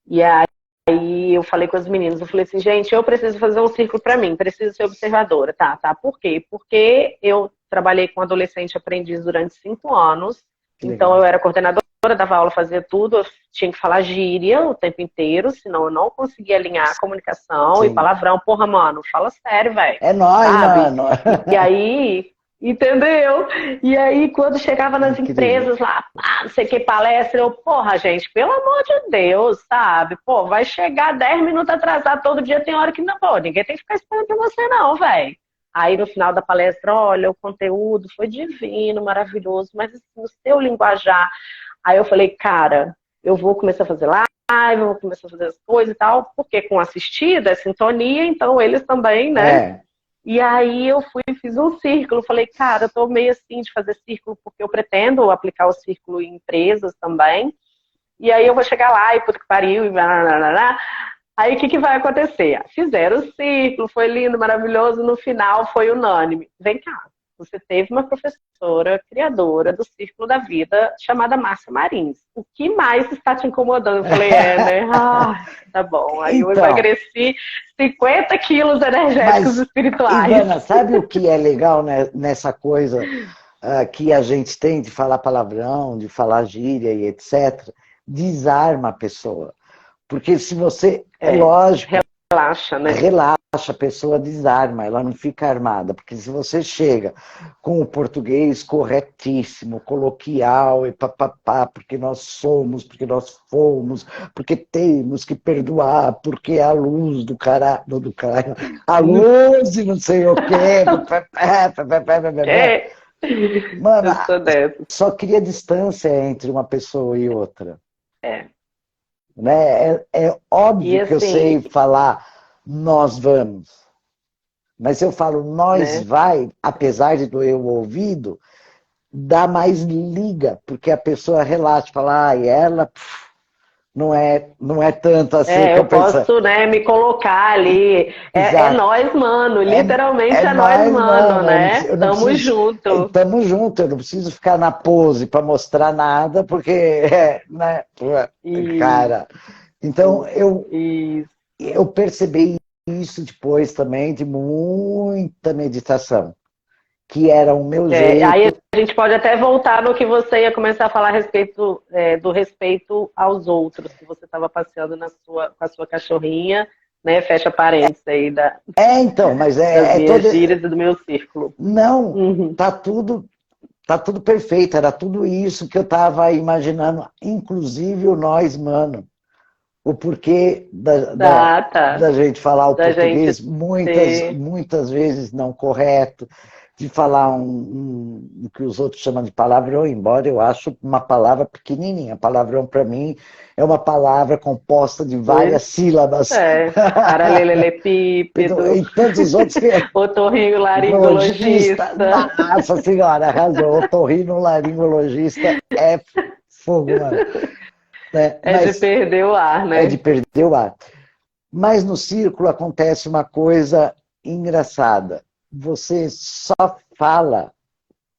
e aí eu falei com as meninas, eu falei assim, gente, eu preciso fazer um círculo para mim, preciso ser observadora. Tá, por quê? Porque eu trabalhei com adolescente aprendiz durante 5 anos, Que então legal. eu era coordenadora, dava aula, fazia tudo, eu tinha que falar gíria o tempo inteiro, senão eu não conseguia alinhar a comunicação e Sim. palavrão. Porra, mano, fala sério, velho, É nóis, sabe? mano. E aí, entendeu? E aí, quando chegava nas Incrível. empresas lá, não sei que palestra, eu, porra, gente, pelo amor de Deus, sabe? Pô, vai chegar 10 minutos atrasado todo dia, tem hora que não, pô, ninguém tem que ficar esperando pra você não, velho. Aí no final da palestra, olha, o conteúdo foi divino, maravilhoso, mas assim, o seu linguajar. Aí eu falei, cara, eu vou começar a fazer live, eu vou começar a fazer as coisas e tal, porque com assistida é sintonia, então eles também, né? É. E aí eu fui e fiz um círculo. Falei, cara, eu tô meio assim de fazer círculo, porque eu pretendo aplicar o círculo em empresas também. E aí eu vou chegar lá e puta que pariu, e blá, blá, blá, blá. Aí o que vai acontecer? Fizeram o círculo, foi lindo, maravilhoso, no final foi unânime. Vem cá, você teve uma professora criadora do Círculo da Vida chamada Márcia Marins. O que mais está te incomodando? Eu falei, né? Ah, tá bom. Aí eu Então, emagreci 50 quilos energéticos mas, espirituais. Ivana, sabe o que é legal, né, nessa coisa que a gente tem de falar palavrão, de falar gíria e etc? Desarma a pessoa. Porque se você, é É, lógico, relaxa, né? relaxa, a pessoa desarma, ela não fica armada. Porque se você chega com o português corretíssimo, coloquial e papapá, porque nós somos, porque nós fomos, porque temos que perdoar, porque é a luz do caralho, a luz e não sei o quê, É, mano, eu sou dessa. só cria distância entre uma pessoa e outra. É. Né? É E óbvio que eu assim, sei falar nós vamos, mas se eu falo nós né? vai, apesar de doer o ouvido, dá mais liga, porque a pessoa relaxa, fala, e ela não é tanto assim que Eu eu penso. posso, né, me colocar ali. É Exato. nós, mano. É Literalmente é nós, nós, mano, mano. né? Eu não Tamo preciso. junto. Tamo junto, eu não preciso ficar na pose para mostrar nada, porque, né, Isso, cara. Então, isso. eu percebi isso depois também de muita meditação, que era o meu Aí jeito. a gente pode até voltar no que você ia começar a falar a respeito do respeito aos outros, que você estava passeando com a sua cachorrinha, né? Fecha parênteses aí Então, mas das é minhas todo. gírias e do meu círculo. Não, Uhum. tá tudo perfeito, era tudo isso que eu estava imaginando, inclusive o nós, mano. O porquê Tá. da gente falar o Da gente português muitas, ter. muitas vezes não correto, de falar o que os outros chamam de palavrão, embora eu acho uma palavra pequenininha. Palavrão, para mim, é uma palavra composta de várias sílabas. Paralelepípedo, E tantos outros que Logista, otorrinolaringologista. nossa senhora, arrasou. Otorrinolaringologista é fogo, mano. Né? É de Mas perder o ar, é de né? perder o ar. Mas no círculo acontece uma coisa engraçada. Você só fala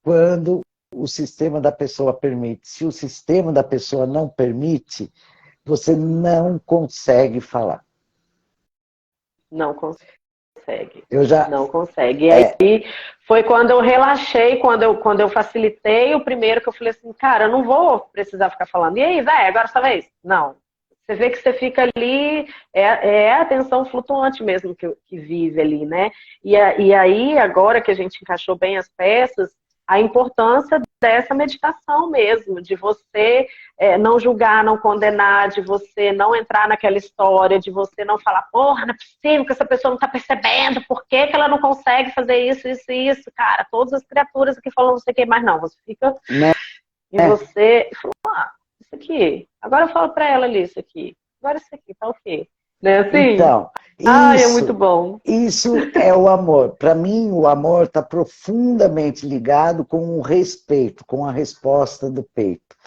quando o sistema da pessoa permite. Se o sistema da pessoa não permite, você não consegue falar. Não consegue. Eu já. Não consegue. E É, aí foi quando eu relaxei, quando eu facilitei o primeiro, que eu falei assim, cara, eu não vou precisar ficar falando. E aí, velho, agora essa vez? Não. Você vê que você fica ali, é a atenção flutuante mesmo que vive ali, né? E aí, agora que a gente encaixou bem as peças, a importância dessa meditação mesmo, de você não julgar, não condenar, de você não entrar naquela história, de você não falar, porra, não é possível que essa pessoa não está percebendo, por que que ela não consegue fazer isso, isso e isso, cara, todas as criaturas aqui falam não sei o que, mas não, você fica... Né? E você falou, isso aqui, agora eu falo pra ela ali, isso aqui, agora isso aqui, tá ok. Né, assim? Então, é muito bom. Isso é o amor. Para mim, o amor está profundamente ligado com o respeito, com a resposta do peito.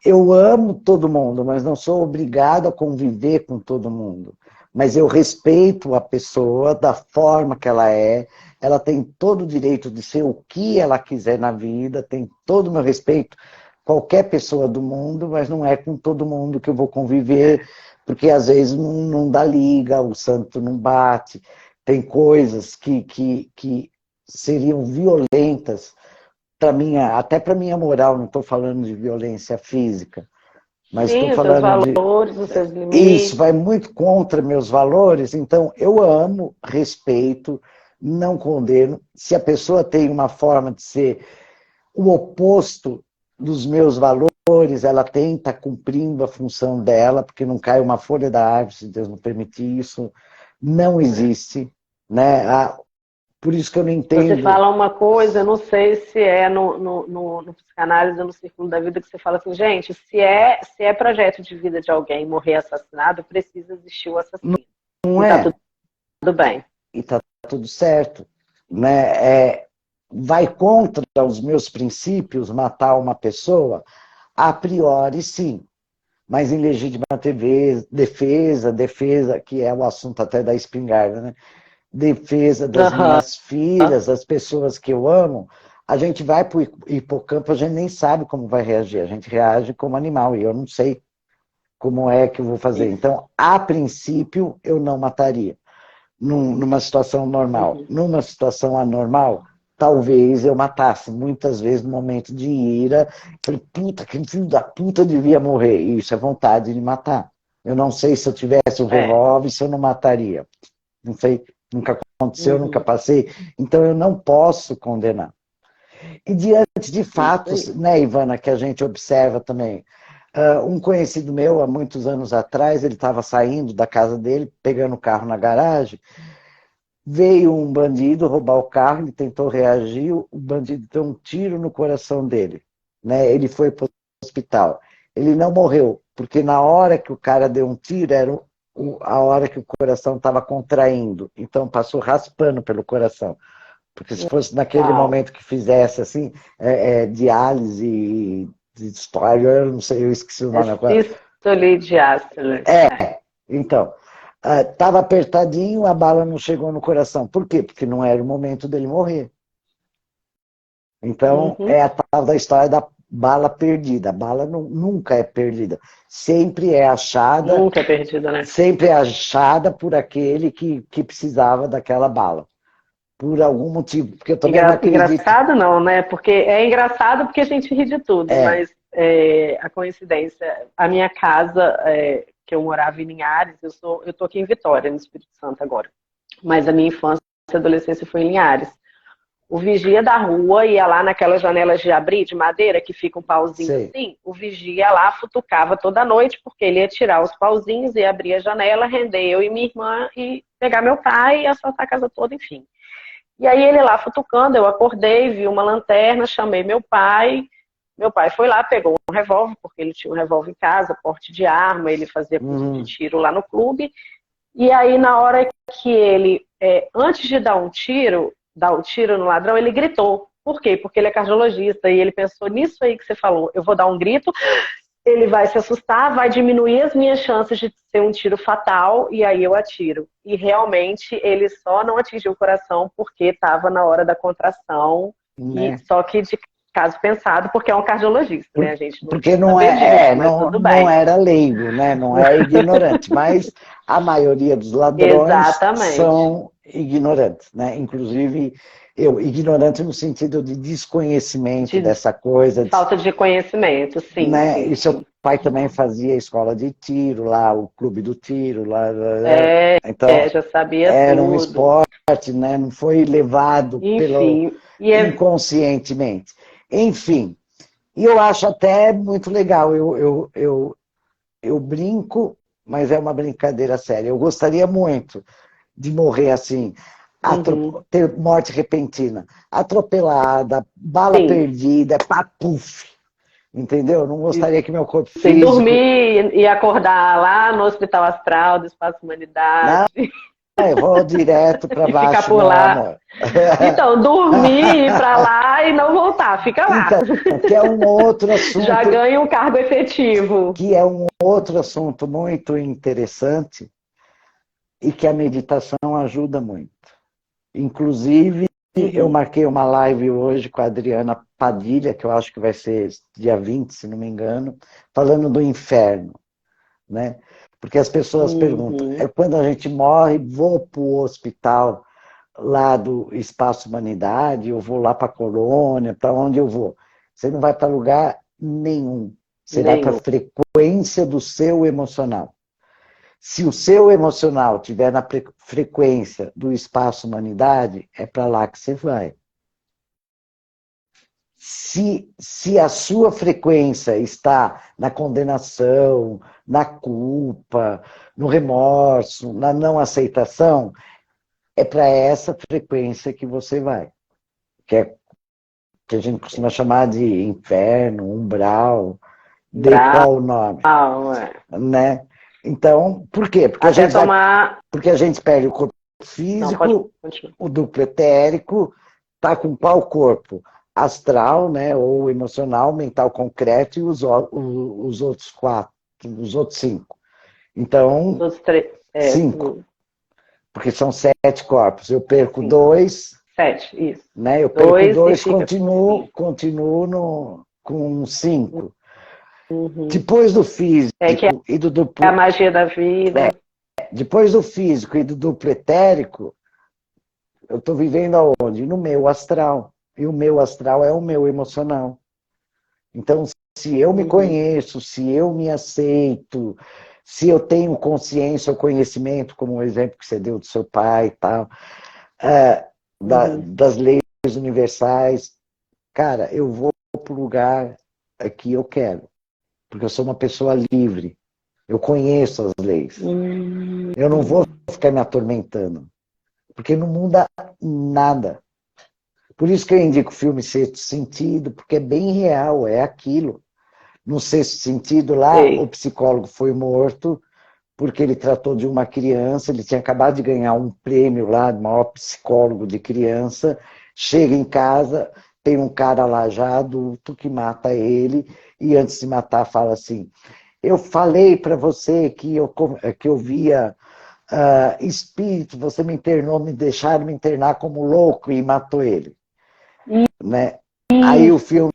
Eu amo todo mundo, mas não sou obrigado a conviver com todo mundo. Mas eu respeito a pessoa da forma que ela tem todo o direito de ser o que ela quiser na vida, tem todo o meu respeito, qualquer pessoa do mundo, mas não é com todo mundo que eu vou conviver, porque às vezes não dá liga, o santo não bate, tem coisas que seriam violentas para até para minha moral, não estou falando de violência física, mas estou falando os seus valores, os seus limites. Isso vai muito contra meus valores, então eu amo, respeito, não condeno. Se a pessoa tem uma forma de ser o oposto dos meus valores, ela tem que estar cumprindo a função dela, porque não cai uma folha da árvore, se Deus não permitir isso, não existe, né? Por isso que eu não entendo. Você fala uma coisa, eu não sei se é no psicanálise ou no círculo da vida, que você fala assim, gente, se é projeto de vida de alguém morrer assassinado, precisa existir o assassino. Não e é? Tá tudo bem. E tá tudo certo, né? Vai contra os meus princípios matar uma pessoa? A priori, sim. Mas em legítima defesa, que é o assunto até da espingarda, né? Defesa das minhas filhas, das pessoas que eu amo, a gente vai para o hipocampo, a gente nem sabe como vai reagir, a gente reage como animal, e eu não sei como é que eu vou fazer. Isso. Então, a princípio, eu não mataria, numa situação normal. Uhum. Numa situação anormal, talvez eu matasse, muitas vezes no momento de ira, falei, puta, que filho da puta devia morrer, e isso é vontade de matar. Eu não sei se eu tivesse o revólver, se eu não mataria. Não sei. Nunca aconteceu, nunca passei. Então eu não posso condenar. E diante de fatos, né, Ivana, que a gente observa também. Um conhecido meu, há muitos anos atrás, ele estava saindo da casa dele, pegando o carro na garagem, veio um bandido roubar o carro, ele tentou reagir, o bandido deu um tiro no coração dele. Né? Ele foi para o hospital. Ele não morreu, porque na hora que o cara deu um tiro, era a hora que o coração estava contraindo, então passou raspando pelo coração, porque se fosse naquele momento que fizesse assim, diálise de história, eu não sei, eu esqueci o nome agora. Sistolidiástole. Então, estava apertadinho, a bala não chegou no coração. Por quê? Porque não era o momento dele morrer. Então, é a tal da história da bala perdida. A bala nunca é perdida. Sempre é achada. Nunca é perdida, né? Sempre é achada por aquele que precisava daquela bala. Por algum motivo. Porque eu também não acredito. Engraçado não, né? Porque é engraçado porque a gente ri de tudo, mas a coincidência. A minha casa, que eu morava em Linhares, eu tô aqui em Vitória, no Espírito Santo agora. Mas a minha infância e adolescência foi em Linhares. O vigia da rua ia lá naquelas janelas de abrir, de madeira, que fica um pauzinho assim. O vigia lá futucava toda noite, porque ele ia tirar os pauzinhos, ia abrir a janela, render eu e minha irmã, e pegar meu pai e assaltar a casa toda, enfim. E aí ele lá futucando, eu acordei, vi uma lanterna, chamei meu pai. Meu pai foi lá, pegou um revólver, porque ele tinha um revólver em casa, porte de arma, ele fazia curso de tiro lá no clube. E aí na hora que ele, antes de dar o tiro no ladrão, ele gritou. Por quê? Porque ele é cardiologista e ele pensou nisso aí que você falou. Eu vou dar um grito, ele vai se assustar, vai diminuir as minhas chances de ser um tiro fatal e aí eu atiro. E realmente ele só não atingiu o coração porque estava na hora da contração. E só que de caso pensado, porque é um cardiologista, né? A gente porque não era leigo, né? Não é ignorante, mas a maioria dos ladrões são ignorantes, né? Inclusive, ignorante no sentido de desconhecimento dessa coisa. Falta de conhecimento, sim. Né? Sim. E seu pai também fazia escola de tiro lá, o clube do tiro lá. Então, já sabia era tudo. um esporte, né? Não foi levado Enfim. E é... inconscientemente. Enfim, e eu acho até muito legal. Eu brinco, mas é uma brincadeira séria. Eu gostaria muito de morrer assim, ter morte repentina, atropelada, bala Sim. perdida, papuf. Entendeu? Não gostaria que meu corpo Sem físico... dormir e acordar lá no Hospital Astral do Espaço Humanidade. Não, eu vou direto para E ficar baixo, por meu lá. amor. Então, dormir, ir para lá e não voltar, fica lá. Então, que é um outro assunto... Já ganha um cargo efetivo. Que é um outro assunto muito interessante e que a meditação ajuda muito. Inclusive, eu marquei uma live hoje com a Adriana Padilha, que eu acho que vai ser dia 20, se não me engano, falando do inferno, né? Porque as pessoas perguntam, é quando a gente morre, vou para o hospital lá do Espaço Humanidade, eu vou lá para a colônia, para onde eu vou? Você não vai para lugar nenhum. Você vai para a frequência do seu emocional. Se o seu emocional estiver na frequência do Espaço Humanidade, é para lá que você vai. Se a sua frequência está na condenação, na culpa, no remorso, na não aceitação, é para essa frequência que você vai. Que a gente costuma chamar de inferno, umbral, de qual o nome, né? Então, por quê? Porque a gente perde o corpo físico, o duplo etérico, tá com qual corpo? Astral, né? Ou emocional, mental concreto e os outros 4, os outros 5. Então, os outros 3, 5. Porque são 7 corpos. Eu perco 2. 7, isso. Né? Eu perco 2, continuo com 5. Depois do físico e do duplo... É a magia da vida. Depois do físico e do duplo etérico, eu estou vivendo aonde? No meu astral. E o meu astral é o meu emocional. Então, se eu me conheço, se eu me aceito, se eu tenho consciência ou conhecimento, como o exemplo que você deu do seu pai e tal, das leis universais, cara, eu vou para o lugar que eu quero. Porque eu sou uma pessoa livre. Eu conheço as leis. Eu não vou ficar me atormentando. Porque não muda nada. Por isso que eu indico o filme Sexto Sentido, porque é bem real, é aquilo. No Sexto Sentido, lá, o psicólogo foi morto porque ele tratou de uma criança, ele tinha acabado de ganhar um prêmio lá, de maior psicólogo de criança, chega em casa, tem um cara lá já adulto que mata ele, e antes de matar fala assim, eu falei para você que eu via espírito, você me internou, me deixaram me internar como louco e matou ele. Né? Aí o filme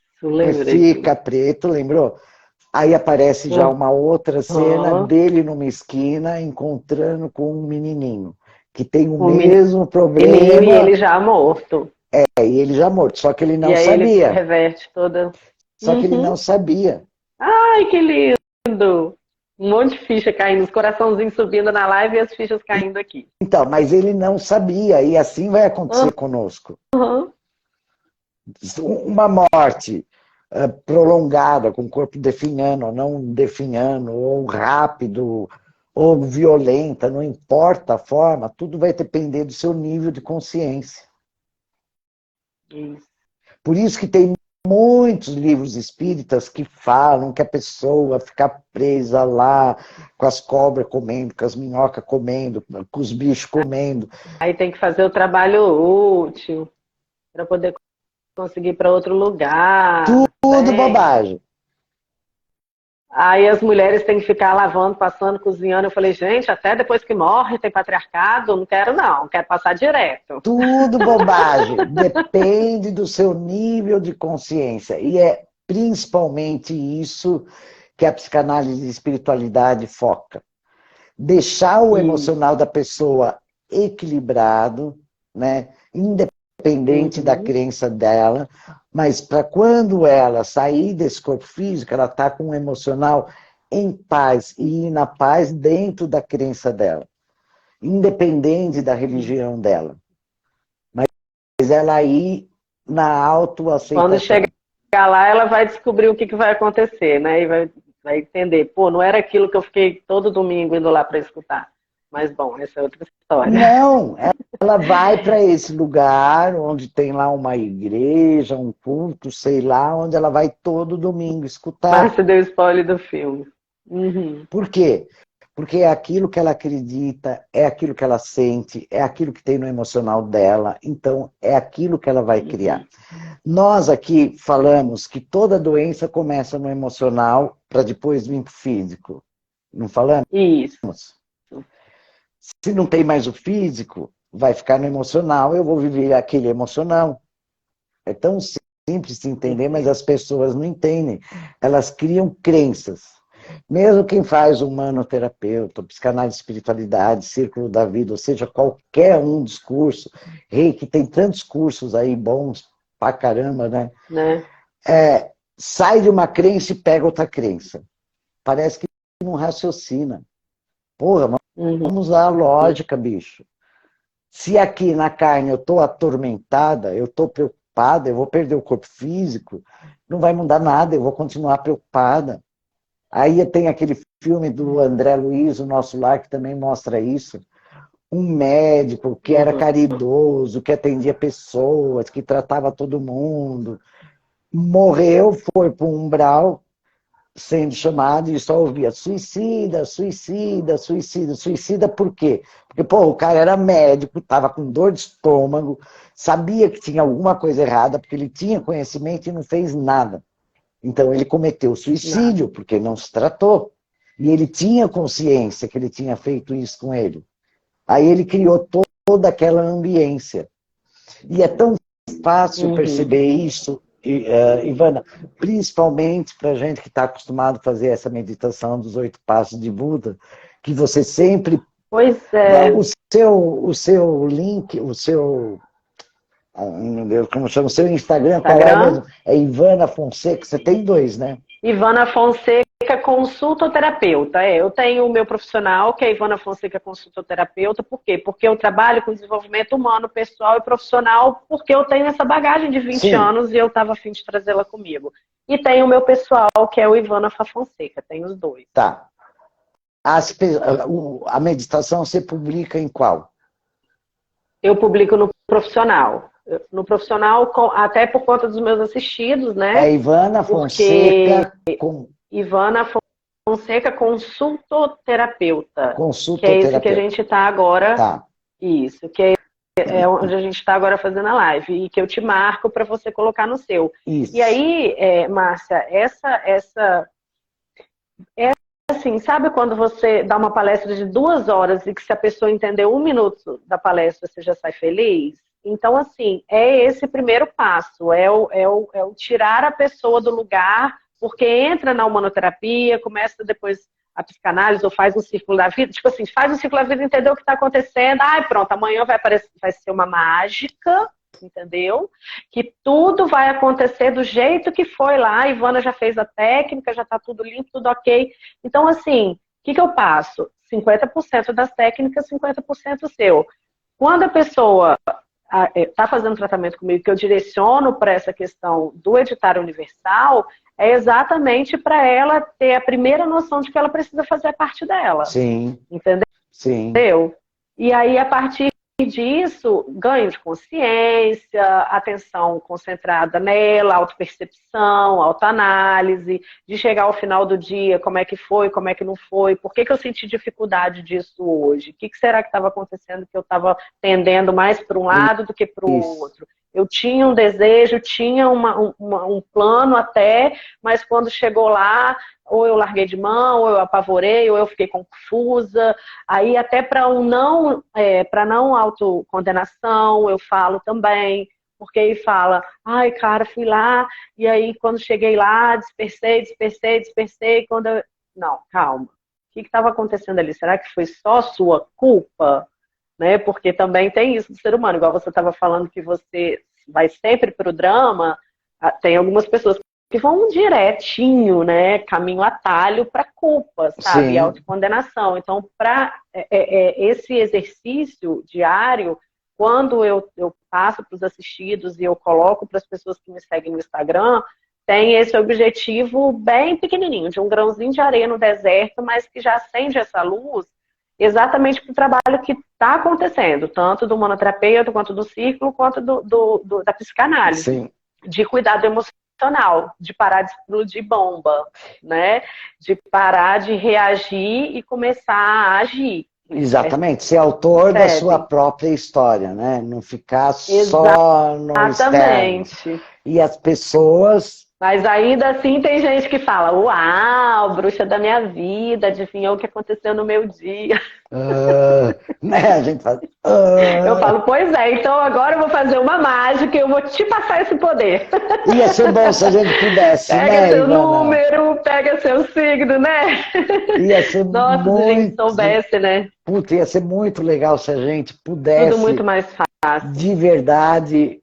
fica preto, lembrou? Aí aparece já uma outra cena dele numa esquina encontrando com um menininho que tem o mesmo problema. E ele já morto. E ele já morto, só que ele não sabia. Aí ele reverte toda... Só que ele não sabia. Ai, que lindo! Um monte de ficha caindo, os coraçãozinhos subindo na live e as fichas caindo aqui. Então, mas ele não sabia, e assim vai acontecer conosco. Uma morte prolongada, com o corpo definhando ou não definhando, ou rápido, ou violenta, não importa a forma, tudo vai depender do seu nível de consciência. Por isso que tem muitos livros espíritas que falam que a pessoa fica presa lá, com as cobras comendo, com as minhocas comendo, com os bichos comendo. Aí tem que fazer o trabalho útil, para poder conseguir ir para outro lugar. Tudo bobagem. Aí as mulheres têm que ficar lavando, passando, cozinhando. Eu falei, gente, até depois que morre tem patriarcado? Não quero não, quero passar direto. Tudo bobagem. Depende do seu nível de consciência. E é principalmente isso que a psicanálise e espiritualidade foca. Deixar o emocional da pessoa equilibrado, né? Independente da crença dela, mas para quando ela sair desse corpo físico, ela está com o emocional em paz e na paz dentro da crença dela, independente da religião dela. Mas ela ir na autoaceitação. Quando chegar lá, ela vai descobrir o que vai acontecer, né? E vai entender, pô, não era aquilo que eu fiquei todo domingo indo lá para escutar. Mas, bom, essa é outra história. Não, ela vai para esse lugar onde tem lá uma igreja, um culto, sei lá, onde ela vai todo domingo escutar. Márcia deu spoiler do filme. Uhum. Por quê? Porque é aquilo que ela acredita, é aquilo que ela sente, é aquilo que tem no emocional dela, então é aquilo que ela vai criar. Nós aqui falamos que toda doença começa no emocional para depois vir para o físico. Não falamos? Isso. Se não tem mais o físico, vai ficar no emocional, eu vou viver aquele emocional. É tão simples de entender, mas as pessoas não entendem. Elas criam crenças. Mesmo quem faz humanoterapeuta, psicanálise de espiritualidade, círculo da vida, ou seja, qualquer um dos cursos, Reiki, tem tantos cursos aí bons pra caramba, né? Sai de uma crença e pega outra crença. Parece que não raciocina. Porra, vamos usar a lógica, bicho. Se aqui na carne eu estou atormentada, eu estou preocupada, eu vou perder o corpo físico, não vai mudar nada, eu vou continuar preocupada. Aí tem aquele filme do André Luiz, O Nosso Lar, que também mostra isso. Um médico que era caridoso, que atendia pessoas, que tratava todo mundo. Morreu, foi para um umbral, sendo chamado e só ouvia suicida, suicida, suicida, suicida. Por quê? Porque, pô, o cara era médico, estava com dor de estômago, sabia que tinha alguma coisa errada, porque ele tinha conhecimento e não fez nada. Então ele cometeu suicídio, porque não se tratou. E ele tinha consciência que ele tinha feito isso com ele. Aí ele criou toda aquela ambiência. E é tão fácil perceber isso, Ivana, principalmente para a gente que está acostumado a fazer essa meditação dos 8 passos de Buda, que você sempre... Pois é. O seu link, o seu... meu Deus, como chama? O seu Instagram, qual é mesmo? É Ivana Fonseca, você tem 2, né? Ivana Fonseca Consultoterapeuta. Eu tenho o meu profissional, que é Ivana Fonseca Consultoterapeuta. Por quê? Porque eu trabalho com desenvolvimento humano, pessoal e profissional, porque eu tenho essa bagagem de 20 anos e eu estava a fim de trazê-la comigo. E tem o meu pessoal, que é o Ivana Fonseca, tem os 2. Tá. A meditação você publica em qual? Eu publico no profissional. No profissional, até por conta dos meus assistidos, né? É Ivana Fonseca Ivana Fonseca Consultoterapeuta. Consultoterapeuta. Que é isso que a gente está agora. Tá. Isso, que é onde a gente está agora fazendo a live. E que eu te marco para você colocar no seu. Isso. E aí, Márcia, assim, sabe quando você dá uma palestra de 2 horas e que se a pessoa entender 1 minuto da palestra, você já sai feliz? Então, assim, é esse primeiro passo, é o tirar a pessoa do lugar, porque entra na humanoterapia, começa depois a psicanálise ou faz um círculo da vida, tipo assim, faz um círculo da vida, entendeu o que está acontecendo, pronto, amanhã vai ser uma mágica, entendeu? Que tudo vai acontecer do jeito que foi lá, a Ivana já fez a técnica, já está tudo limpo, tudo ok. Então, assim, o que eu passo? 50% das técnicas, 50% seu. Quando a pessoa está fazendo tratamento comigo, que eu direciono para essa questão do editário universal, é exatamente para ela ter a primeira noção de que ela precisa fazer a parte dela. Sim. Entendeu? Sim. E aí, a partir disso, ganho de consciência, atenção concentrada nela, autopercepção, autoanálise, de chegar ao final do dia, como é que foi, como é que não foi, por que eu senti dificuldade disso hoje, o que será que estava acontecendo que eu estava tendendo mais para um lado do que para o outro. Eu tinha um desejo, tinha um plano até, mas quando chegou lá, ou eu larguei de mão, ou eu apavorei, ou eu fiquei confusa. Aí até para não autocondenação, eu falo também, porque aí fala, ai, cara, fui lá, e aí quando cheguei lá, dispersei, quando eu... Não, calma. O que estava acontecendo ali? Será que foi só sua culpa? Né? Porque também tem isso do ser humano, igual você estava falando que você vai sempre para o drama, tem algumas pessoas que vão direitinho, né? Caminho atalho para culpa, sabe? Sim. Autocondenação. Então, para esse exercício diário, quando eu passo para os assistidos e eu coloco para as pessoas que me seguem no Instagram, tem esse objetivo bem pequenininho, de um grãozinho de areia no deserto, mas que já acende essa luz exatamente para o trabalho que está acontecendo, tanto do monoterapeuta, quanto do círculo, quanto da psicanálise. Sim. De cuidado emocional, de parar de explodir bomba, né? De parar de reagir e começar a agir. Exatamente, ser autor da sua própria história, né? Não ficar só no externo. E as pessoas... Mas ainda assim tem gente que fala, uau, bruxa da minha vida, adivinhou o que aconteceu no meu dia. Né? A gente fala... Eu falo, pois é, então agora eu vou fazer uma mágica e eu vou te passar esse poder. Ia ser bom se a gente pudesse, pega né, seu Ivana? número, pega seu signo, né? Ia ser Nossa, muito... se a gente soubesse, né? Puta, ia ser muito legal se a gente pudesse... Tudo muito mais fácil. De verdade,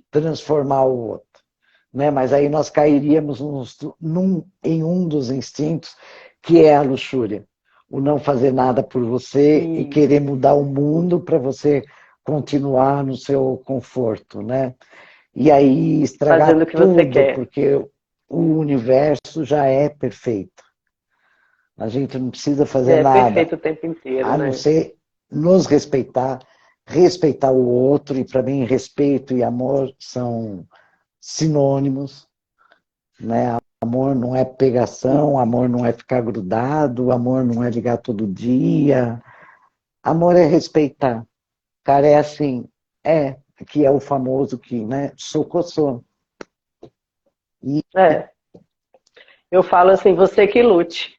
transformar o outro. Né? Mas aí nós cairíamos em um dos instintos, que é a luxúria. O não fazer nada por você e querer mudar o mundo para você continuar no seu conforto, né? E aí estragar fazendo o que tudo, você quer. Porque o universo já é perfeito. A gente não precisa fazer nada. É perfeito o tempo inteiro, a né? não ser nos respeitar, respeitar o outro, e para mim respeito e amor são sinônimos, né? Amor não é pegação, amor não é ficar grudado, amor não é ligar todo dia. Amor é respeitar. Cara, é assim, que é o famoso que, né, socoçou. Eu falo assim, você que lute.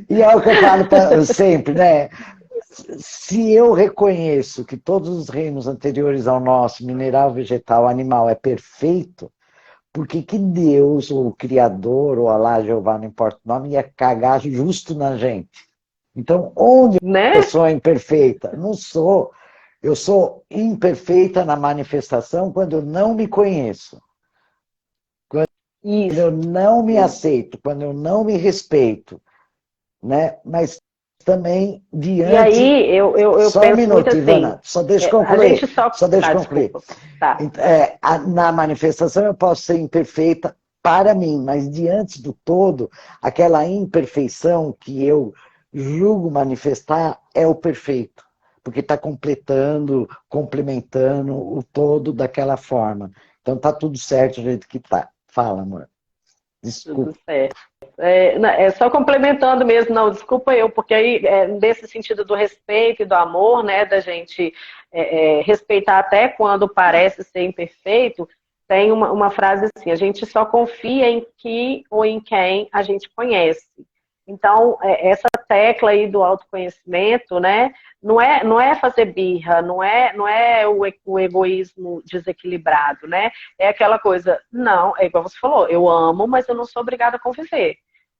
E é o que eu falo sempre, né? Se eu reconheço que todos os reinos anteriores ao nosso, mineral, vegetal, animal, é perfeito, por que Deus, ou o Criador, ou Alá, Jeová, não importa o nome, ia cagar justo na gente? Então, onde eu sou imperfeita? Não sou. Eu sou imperfeita na manifestação quando eu não me conheço. Quando eu não me aceito, quando eu não me respeito. Né? Mas também diante... E aí, eu só penso um minuto, muito assim... Ivana, só deixa eu concluir. Só deixa eu concluir. Tá. Na manifestação eu posso ser imperfeita para mim, mas diante do todo, aquela imperfeição que eu julgo manifestar é o perfeito, porque está completando, complementando o todo daquela forma. Então tá tudo certo do jeito que tá. Fala, amor. Desculpa. Tudo certo. Só complementando mesmo, não, desculpa eu, porque aí, nesse sentido do respeito e do amor, né, da gente respeitar até quando parece ser imperfeito, tem uma frase assim, a gente só confia em que ou em quem a gente conhece. Então, essa tecla aí do autoconhecimento, né, não é fazer birra, não é o egoísmo desequilibrado, né? É aquela coisa, não, é igual você falou, eu amo, mas eu não sou obrigada a conviver.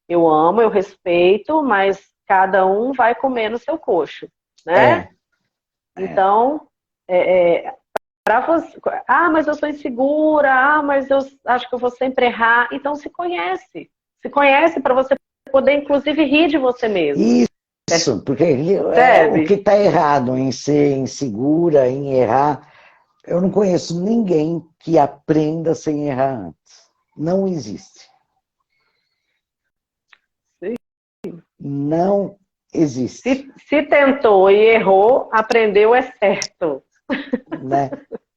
Eu amo, eu respeito, mas cada um vai comer no seu coxo, né? Então, para você, mas eu sou insegura, mas eu acho que eu vou sempre errar. Então, se conhece para você poder, inclusive, rir de você mesmo. Isso, porque o que está errado em ser insegura, em errar, eu não conheço ninguém que aprenda sem errar antes. Não existe. Sim. Não existe. Se tentou e errou, aprendeu é certo. Né?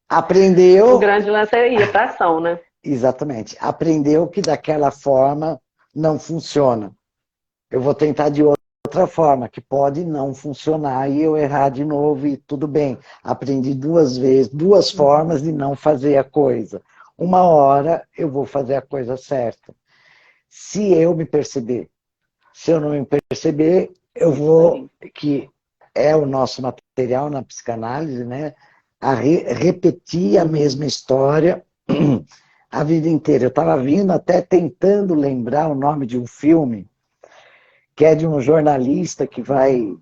Aprendeu... O grande lance é ir para ação, né? Exatamente. Aprendeu que daquela forma não funciona. Eu vou tentar de outra forma, que pode não funcionar e eu errar de novo e tudo bem. Aprendi 2 vezes, 2 formas de não fazer a coisa. Uma hora eu vou fazer a coisa certa. Se eu me perceber. Se eu não me perceber, eu vou, que é o nosso material na psicanálise, né? A repetir a mesma história a vida inteira. Eu estava vindo até tentando lembrar o nome de um filme que é de um jornalista que vai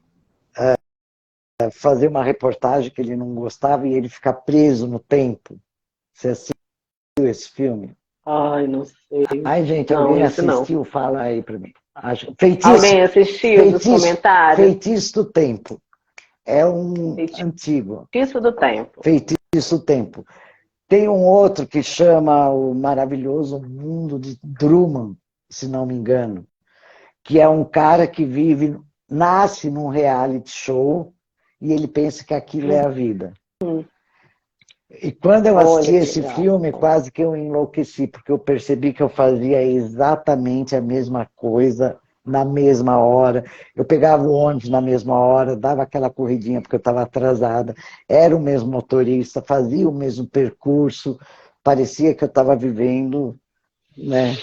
fazer uma reportagem que ele não gostava e ele fica preso no tempo. Você assistiu esse filme? Ai, não sei. Ai, gente, não, alguém assistiu? Não. Fala aí para mim. Alguém assistiu nos comentários? Feitiço do Tempo. é um antigo. Feitiço do Tempo. Feitiço do Tempo. Tem um outro que chama O Maravilhoso Mundo de Drummond, se não me engano, que é um cara que nasce num reality show e ele pensa que aquilo é a vida. E quando eu assisti esse filme, quase que eu enlouqueci, porque eu percebi que eu fazia exatamente a mesma coisa na mesma hora. Eu pegava o ônibus na mesma hora, dava aquela corridinha porque eu estava atrasada, era o mesmo motorista, fazia o mesmo percurso, parecia que eu estava vivendo, né?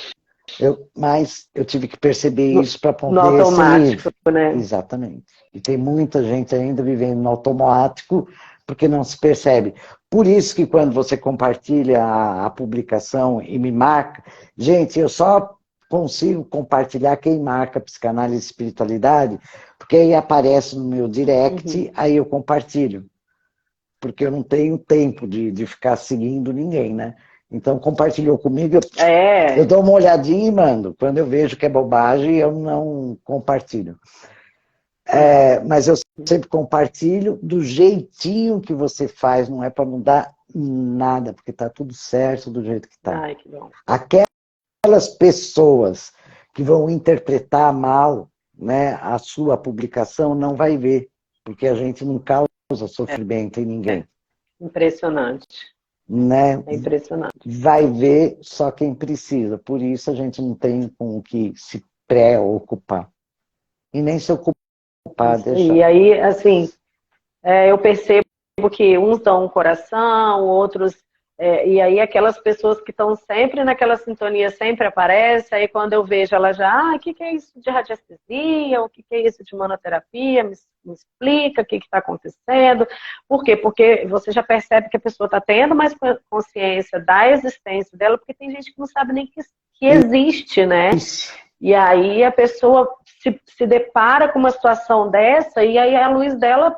Mas eu tive que perceber isso para poder ser livre. Né? Exatamente. E tem muita gente ainda vivendo no automático porque não se percebe. Por isso que quando você compartilha a publicação e me marca, gente, eu só consigo compartilhar quem marca psicanálise e espiritualidade, porque aí aparece no meu direct, aí eu compartilho. Porque eu não tenho tempo de ficar seguindo ninguém, né? Então, compartilhou comigo, eu dou uma olhadinha e mando. Quando eu vejo que é bobagem, eu não compartilho. Mas eu sempre compartilho do jeitinho que você faz, não é para mudar nada, porque está tudo certo do jeito que está. Ai, que bom. Aquelas pessoas que vão interpretar mal, né, a sua publicação não vai ver, porque a gente não causa sofrimento em ninguém. Impressionante. Né? É impressionante. Vai ver só quem precisa. Por isso a gente não tem com o que se preocupar. E nem se ocupar. Deixar. E aí, assim, eu percebo que uns dão um coração, outros... e aí aquelas pessoas que estão sempre naquela sintonia sempre aparecem, aí quando eu vejo ela já, o que é isso de radiestesia, o que é isso de manoterapia, me explica o que está acontecendo. Por quê? Porque você já percebe que a pessoa está tendo mais consciência da existência dela, porque tem gente que não sabe nem que existe, né? E aí a pessoa se depara com uma situação dessa e aí a luz dela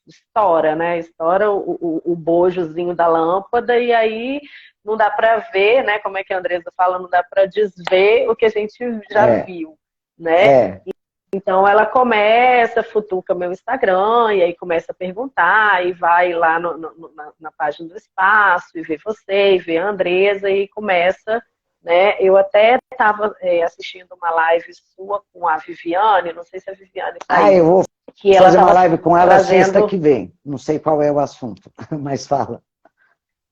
estoura, né? Estoura o bojozinho da lâmpada e aí não dá para ver, né? Como é que a Andresa fala, não dá para desver o que a gente já viu, né? Então ela começa, futuca meu Instagram e aí começa a perguntar e vai lá na página do espaço e vê você, e vê a Andresa e começa, né? Eu até estava assistindo uma live sua com a Viviane, não sei se a Viviane está aí. Eu vou que fazer uma live com ela trazendo... sexta que vem. Não sei qual é o assunto, mas fala.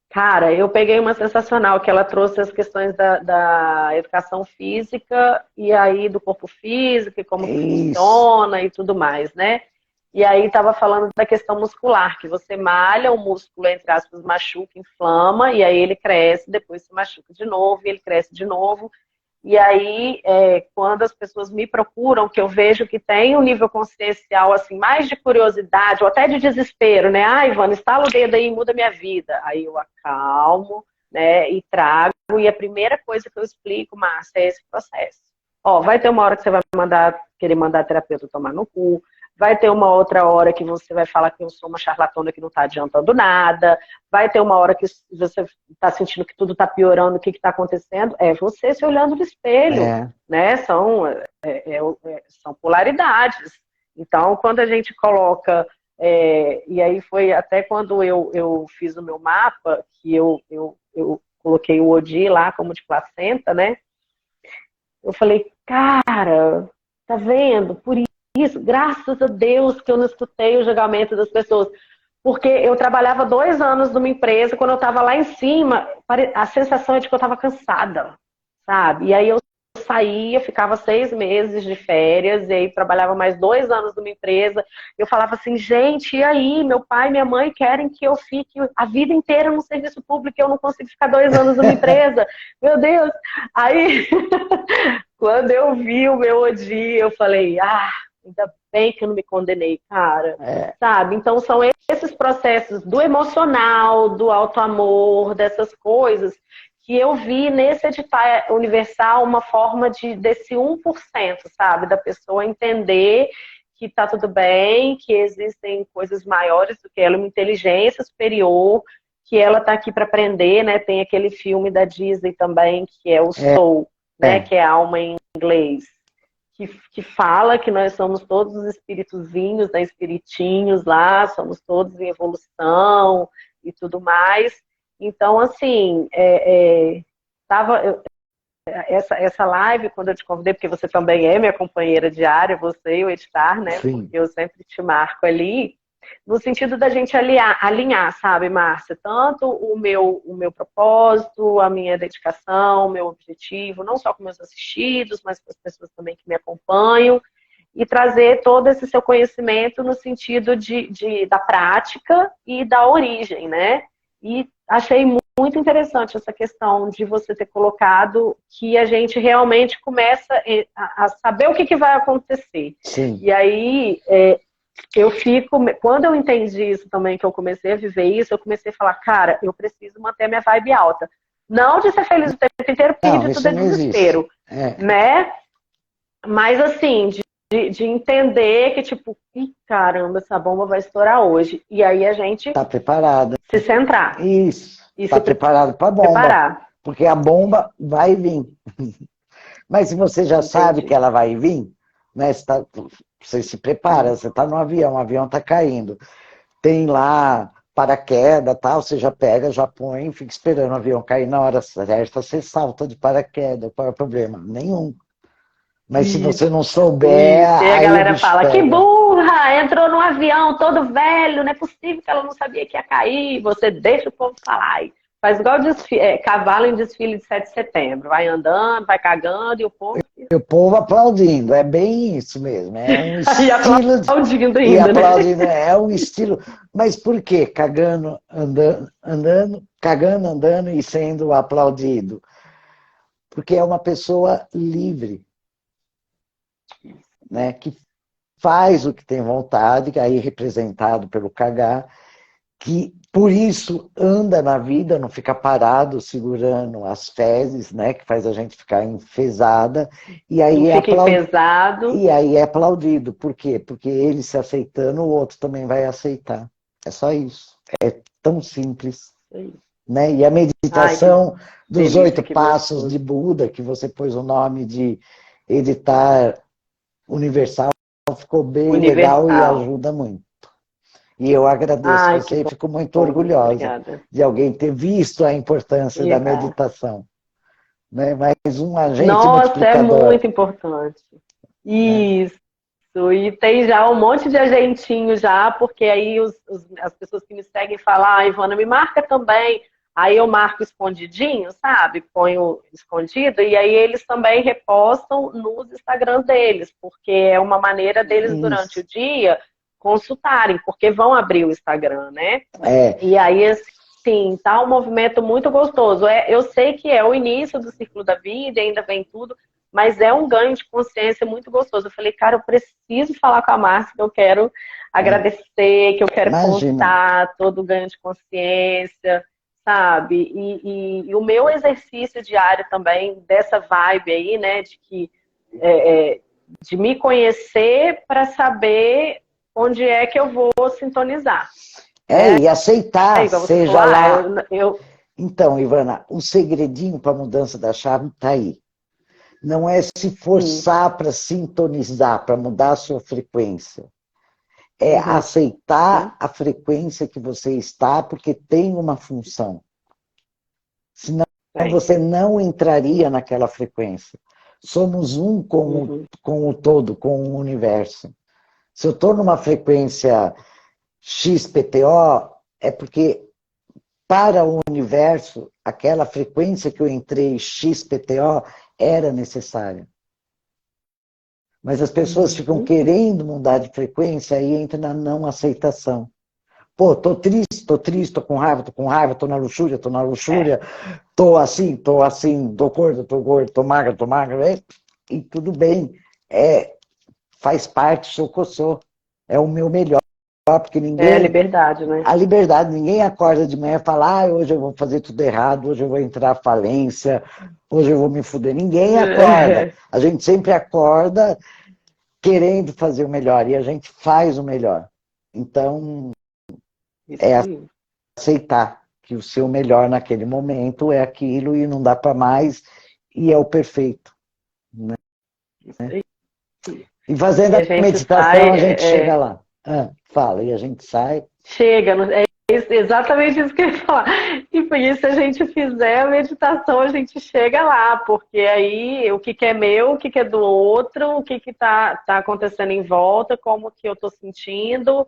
Cara, eu peguei uma sensacional, que ela trouxe as questões da educação física e aí do corpo físico, e como funciona e tudo mais, né? E aí estava falando da questão muscular, que você malha o músculo, entre aspas, machuca, inflama, e aí ele cresce, depois se machuca de novo, e ele cresce de novo. E aí, quando as pessoas me procuram, que eu vejo que tem um nível consciencial, assim, mais de curiosidade, ou até de desespero, né? Ah, Ivana, estala o dedo aí e muda minha vida. Aí eu acalmo, né, e trago, e a primeira coisa que eu explico, Márcia, é esse processo. Ó, vai ter uma hora que você vai querer mandar a terapeuta tomar no cu, vai ter uma outra hora que você vai falar que eu sou uma charlatana que não está adiantando nada, vai ter uma hora que você está sentindo que tudo está piorando, o que está acontecendo, é você se olhando no espelho, né? São polaridades. Então, quando a gente coloca, e aí foi até quando eu fiz o meu mapa, que eu coloquei o Odi lá como de placenta, né? Eu falei, cara, tá vendo? Por isso, graças a Deus que eu não escutei o julgamento das pessoas. Porque eu trabalhava 2 anos numa empresa, quando eu estava lá em cima, a sensação é de que eu estava cansada, sabe? E aí eu saía, ficava 6 meses de férias, e aí trabalhava mais 2 anos numa empresa. Eu falava assim, gente, e aí? Meu pai e minha mãe querem que eu fique a vida inteira no serviço público, e eu não consigo ficar 2 anos numa empresa. Meu Deus! Aí, quando eu vi o meu Odi, eu falei, ainda bem que eu não me condenei, cara. Sabe? Então são esses processos do emocional, do auto-amor, dessas coisas, que eu vi nesse editar universal uma forma desse 1%, sabe? Da pessoa entender que tá tudo bem, que existem coisas maiores do que ela, uma inteligência superior, que ela tá aqui para aprender, né? Tem aquele filme da Disney também, que é o Soul, né? Que é Alma em inglês. que fala que nós somos todos os espíritozinhos, né, espiritinhos lá, somos todos em evolução e tudo mais. Então, assim, essa live, quando eu te convidei, porque você também é minha companheira diária, você e o Editar, né? Sim. Porque eu sempre te marco ali, no sentido da gente alinhar, sabe, Márcia? Tanto o meu propósito, a minha dedicação, o meu objetivo, não só com meus assistidos, mas com as pessoas também que me acompanham, e trazer todo esse seu conhecimento no sentido da prática e da origem, né? E achei muito interessante essa questão de você ter colocado que a gente realmente começa a saber o que vai acontecer. Sim. E aí, quando eu entendi isso também, que eu comecei a viver isso, eu comecei a falar, cara, eu preciso manter minha vibe alta. Não de ser feliz o tempo inteiro, porque de tudo é desespero, né? Mas assim, de entender que, tipo, caramba, essa bomba vai estourar hoje. E aí a gente tá preparada. Se centrar. Isso. Tá preparado para a bomba. Preparar. Porque a bomba vai vir. Mas se você já sabe que ela vai vir, né, você se prepara, você está no avião, o avião está caindo. Tem lá paraquedas, tal, você já pega, já põe, fica esperando o avião cair na hora certa, você salta de paraquedas, qual é o problema? Nenhum. Mas se você não souber, e a galera fala, pega. Que burra, entrou no avião todo velho, não é possível que ela não sabia que ia cair. Você deixa o povo falar. Faz igual cavalo em desfile de 7 de setembro. Vai andando, vai cagando e o povo... E o povo aplaudindo, é bem isso mesmo. É um estilo... e aplaudindo ainda, e aplaudindo, né? É um estilo... Mas por quê? Cagando, andando e sendo aplaudido. Porque é uma pessoa livre. Né, que faz o que tem vontade, aí representado pelo cagar, que por isso anda na vida, não fica parado segurando as fezes, né, que faz a gente ficar enfesada, e aí enfesado. E aí é aplaudido. Por quê? Porque ele se aceitando, o outro também vai aceitar. É só isso. É tão simples. Né? E a meditação dos 8 passos de Buda, que você pôs o nome de Editar Universal, ficou bem legal e ajuda muito. E eu agradeço você e fico muito orgulhosa de alguém ter visto a importância da meditação. Né? Mais um agente multiplicador. É muito importante. Isso. E tem já um monte de agentinho já, porque aí as pessoas que me seguem falam, Ivana, me marca também. Aí eu marco escondidinho, sabe? Ponho escondido, e aí eles também repostam nos Instagrams deles, porque é uma maneira deles, durante o dia, consultarem, porque vão abrir o Instagram, né? E aí, assim, tá um movimento muito gostoso. Eu sei que é o início do ciclo da vida, ainda vem tudo, mas é um ganho de consciência muito gostoso. Eu falei, cara, eu preciso falar com a Márcia, que eu quero agradecer, que eu quero contar todo o ganho de consciência, sabe? E o meu exercício diário também, dessa vibe aí, né, de me conhecer para saber onde é que eu vou sintonizar. E aceitar, seja lá... Então, Ivana, o segredinho para a mudança da chave está aí. Não é se forçar para sintonizar, para mudar a sua frequência. É aceitar a frequência que você está, porque tem uma função. Senão você não entraria naquela frequência. Somos um com o todo, com o universo. Se eu estou numa frequência XPTO, é porque para o universo, aquela frequência que eu entrei, XPTO, era necessária. Mas as pessoas ficam querendo mudar de frequência e entra na não aceitação. Pô, tô triste, tô com raiva, tô na luxúria, tô assim, tô gordo, tô magra, e tudo bem. Faz parte, sou. É o meu melhor, porque ninguém... É a liberdade, né? A liberdade, ninguém acorda de manhã e fala, hoje eu vou fazer tudo errado, hoje eu vou entrar à falência, hoje eu vou me fuder. Ninguém acorda. A gente sempre acorda querendo fazer o melhor, e a gente faz o melhor. Então, aceitar que o seu melhor naquele momento é aquilo e não dá para mais, e é o perfeito. Né? E fazendo E a a gente meditação, sai, a gente chega lá. Fala, e a gente sai. chega, exatamente isso que eu ia falar. E por isso, se a gente fizer a meditação, a gente chega lá, porque aí o que é meu, o que é do outro, o que tá acontecendo em volta, como que eu tô sentindo,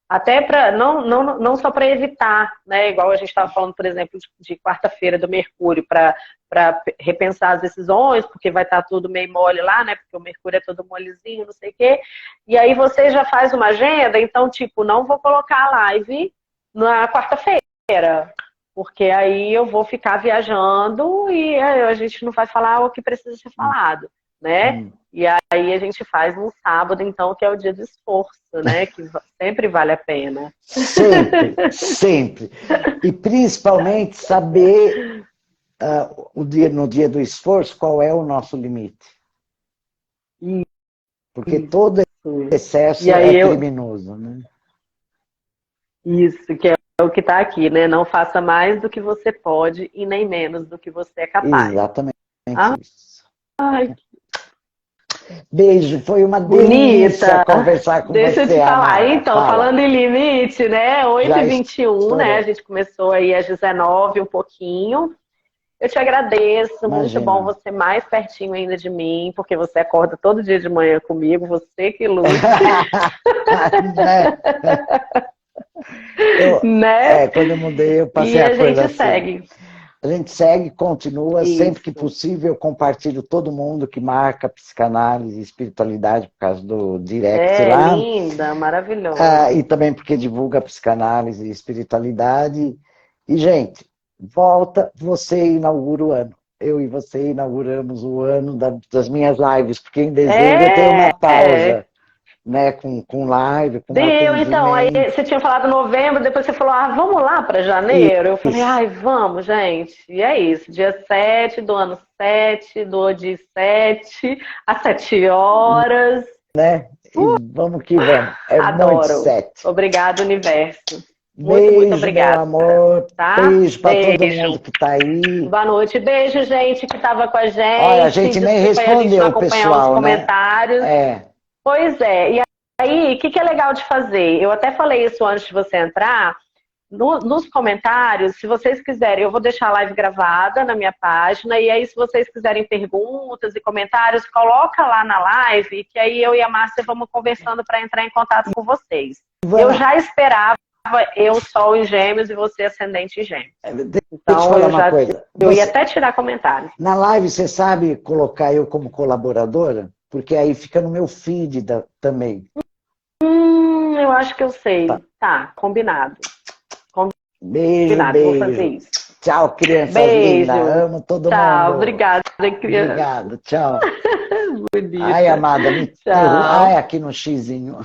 até para não só para evitar, né? Igual a gente estava falando, por exemplo, de quarta-feira do Mercúrio, para repensar as decisões, porque vai estar tudo meio mole lá, né? Porque o Mercúrio é todo molezinho, não sei o quê. E aí você já faz uma agenda, então, tipo, não vou colocar a live na quarta-feira, porque aí eu vou ficar viajando e a gente não vai falar o que precisa ser falado, né? E aí a gente faz no sábado, então, que é o dia do esforço, né? Que sempre vale a pena. Sempre, sempre. E principalmente saber no dia do esforço qual é o nosso limite. Porque todo excesso é criminoso, né? Isso, que é o que está aqui, né? Não faça mais do que você pode e nem menos do que você é capaz. Exatamente isso. Ai, beijo, foi uma delícia conversar com Deixa você, eu te falar. Amada. Então, falando em limite, né? 8h21, né? A gente começou aí às 19 um pouquinho. Eu te agradeço, muito bom você mais pertinho ainda de mim, porque você acorda todo dia de manhã comigo, você que luta. Quando eu mudei, eu passei a coisa assim. Segue. A gente segue, continua, sempre que possível, eu compartilho todo mundo que marca psicanálise e espiritualidade por causa do direct lá. Linda, maravilhosa. E também porque divulga psicanálise e espiritualidade. E, gente, volta, você inaugura o ano. Eu e você inauguramos o ano das minhas lives, porque em dezembro eu tenho uma pausa. Né, com live, com então, aí você tinha falado novembro, depois você falou, vamos lá para janeiro? Eu falei, vamos, gente. E é isso, dia 7 do ano 7, do dia 7, às 7 horas. Né? Vamos que vamos. Adoro. Muito 7. Obrigado, universo. Beijo, muito obrigada. Meu amor. Tá? Beijo para todo mundo que tá aí. Boa noite. Beijo, gente, que tava com a gente. Olha, a gente nem respondeu o pessoal, os comentários. Né? Pois é. E aí, o que é legal de fazer? Eu até falei isso antes de você entrar. Nos comentários, se vocês quiserem, eu vou deixar a live gravada na minha página, e aí se vocês quiserem perguntas e comentários, coloca lá na live, que aí eu e a Márcia vamos conversando para entrar em contato com vocês. Eu já esperava eu Sol em Gêmeos e você Ascendente em Gêmeos. Então, eu ia até tirar comentários. Na live, você sabe colocar eu como colaboradora? Porque aí fica no meu feed também. Eu acho que eu sei. Tá, combinado. Beijo, vou fazer isso. Tchau, crianças lindas. Amo todo mundo. Tchau, obrigada, criança. Obrigado, tchau. Bonita. Ai, amada, me tchau. Ai, aqui no xizinho.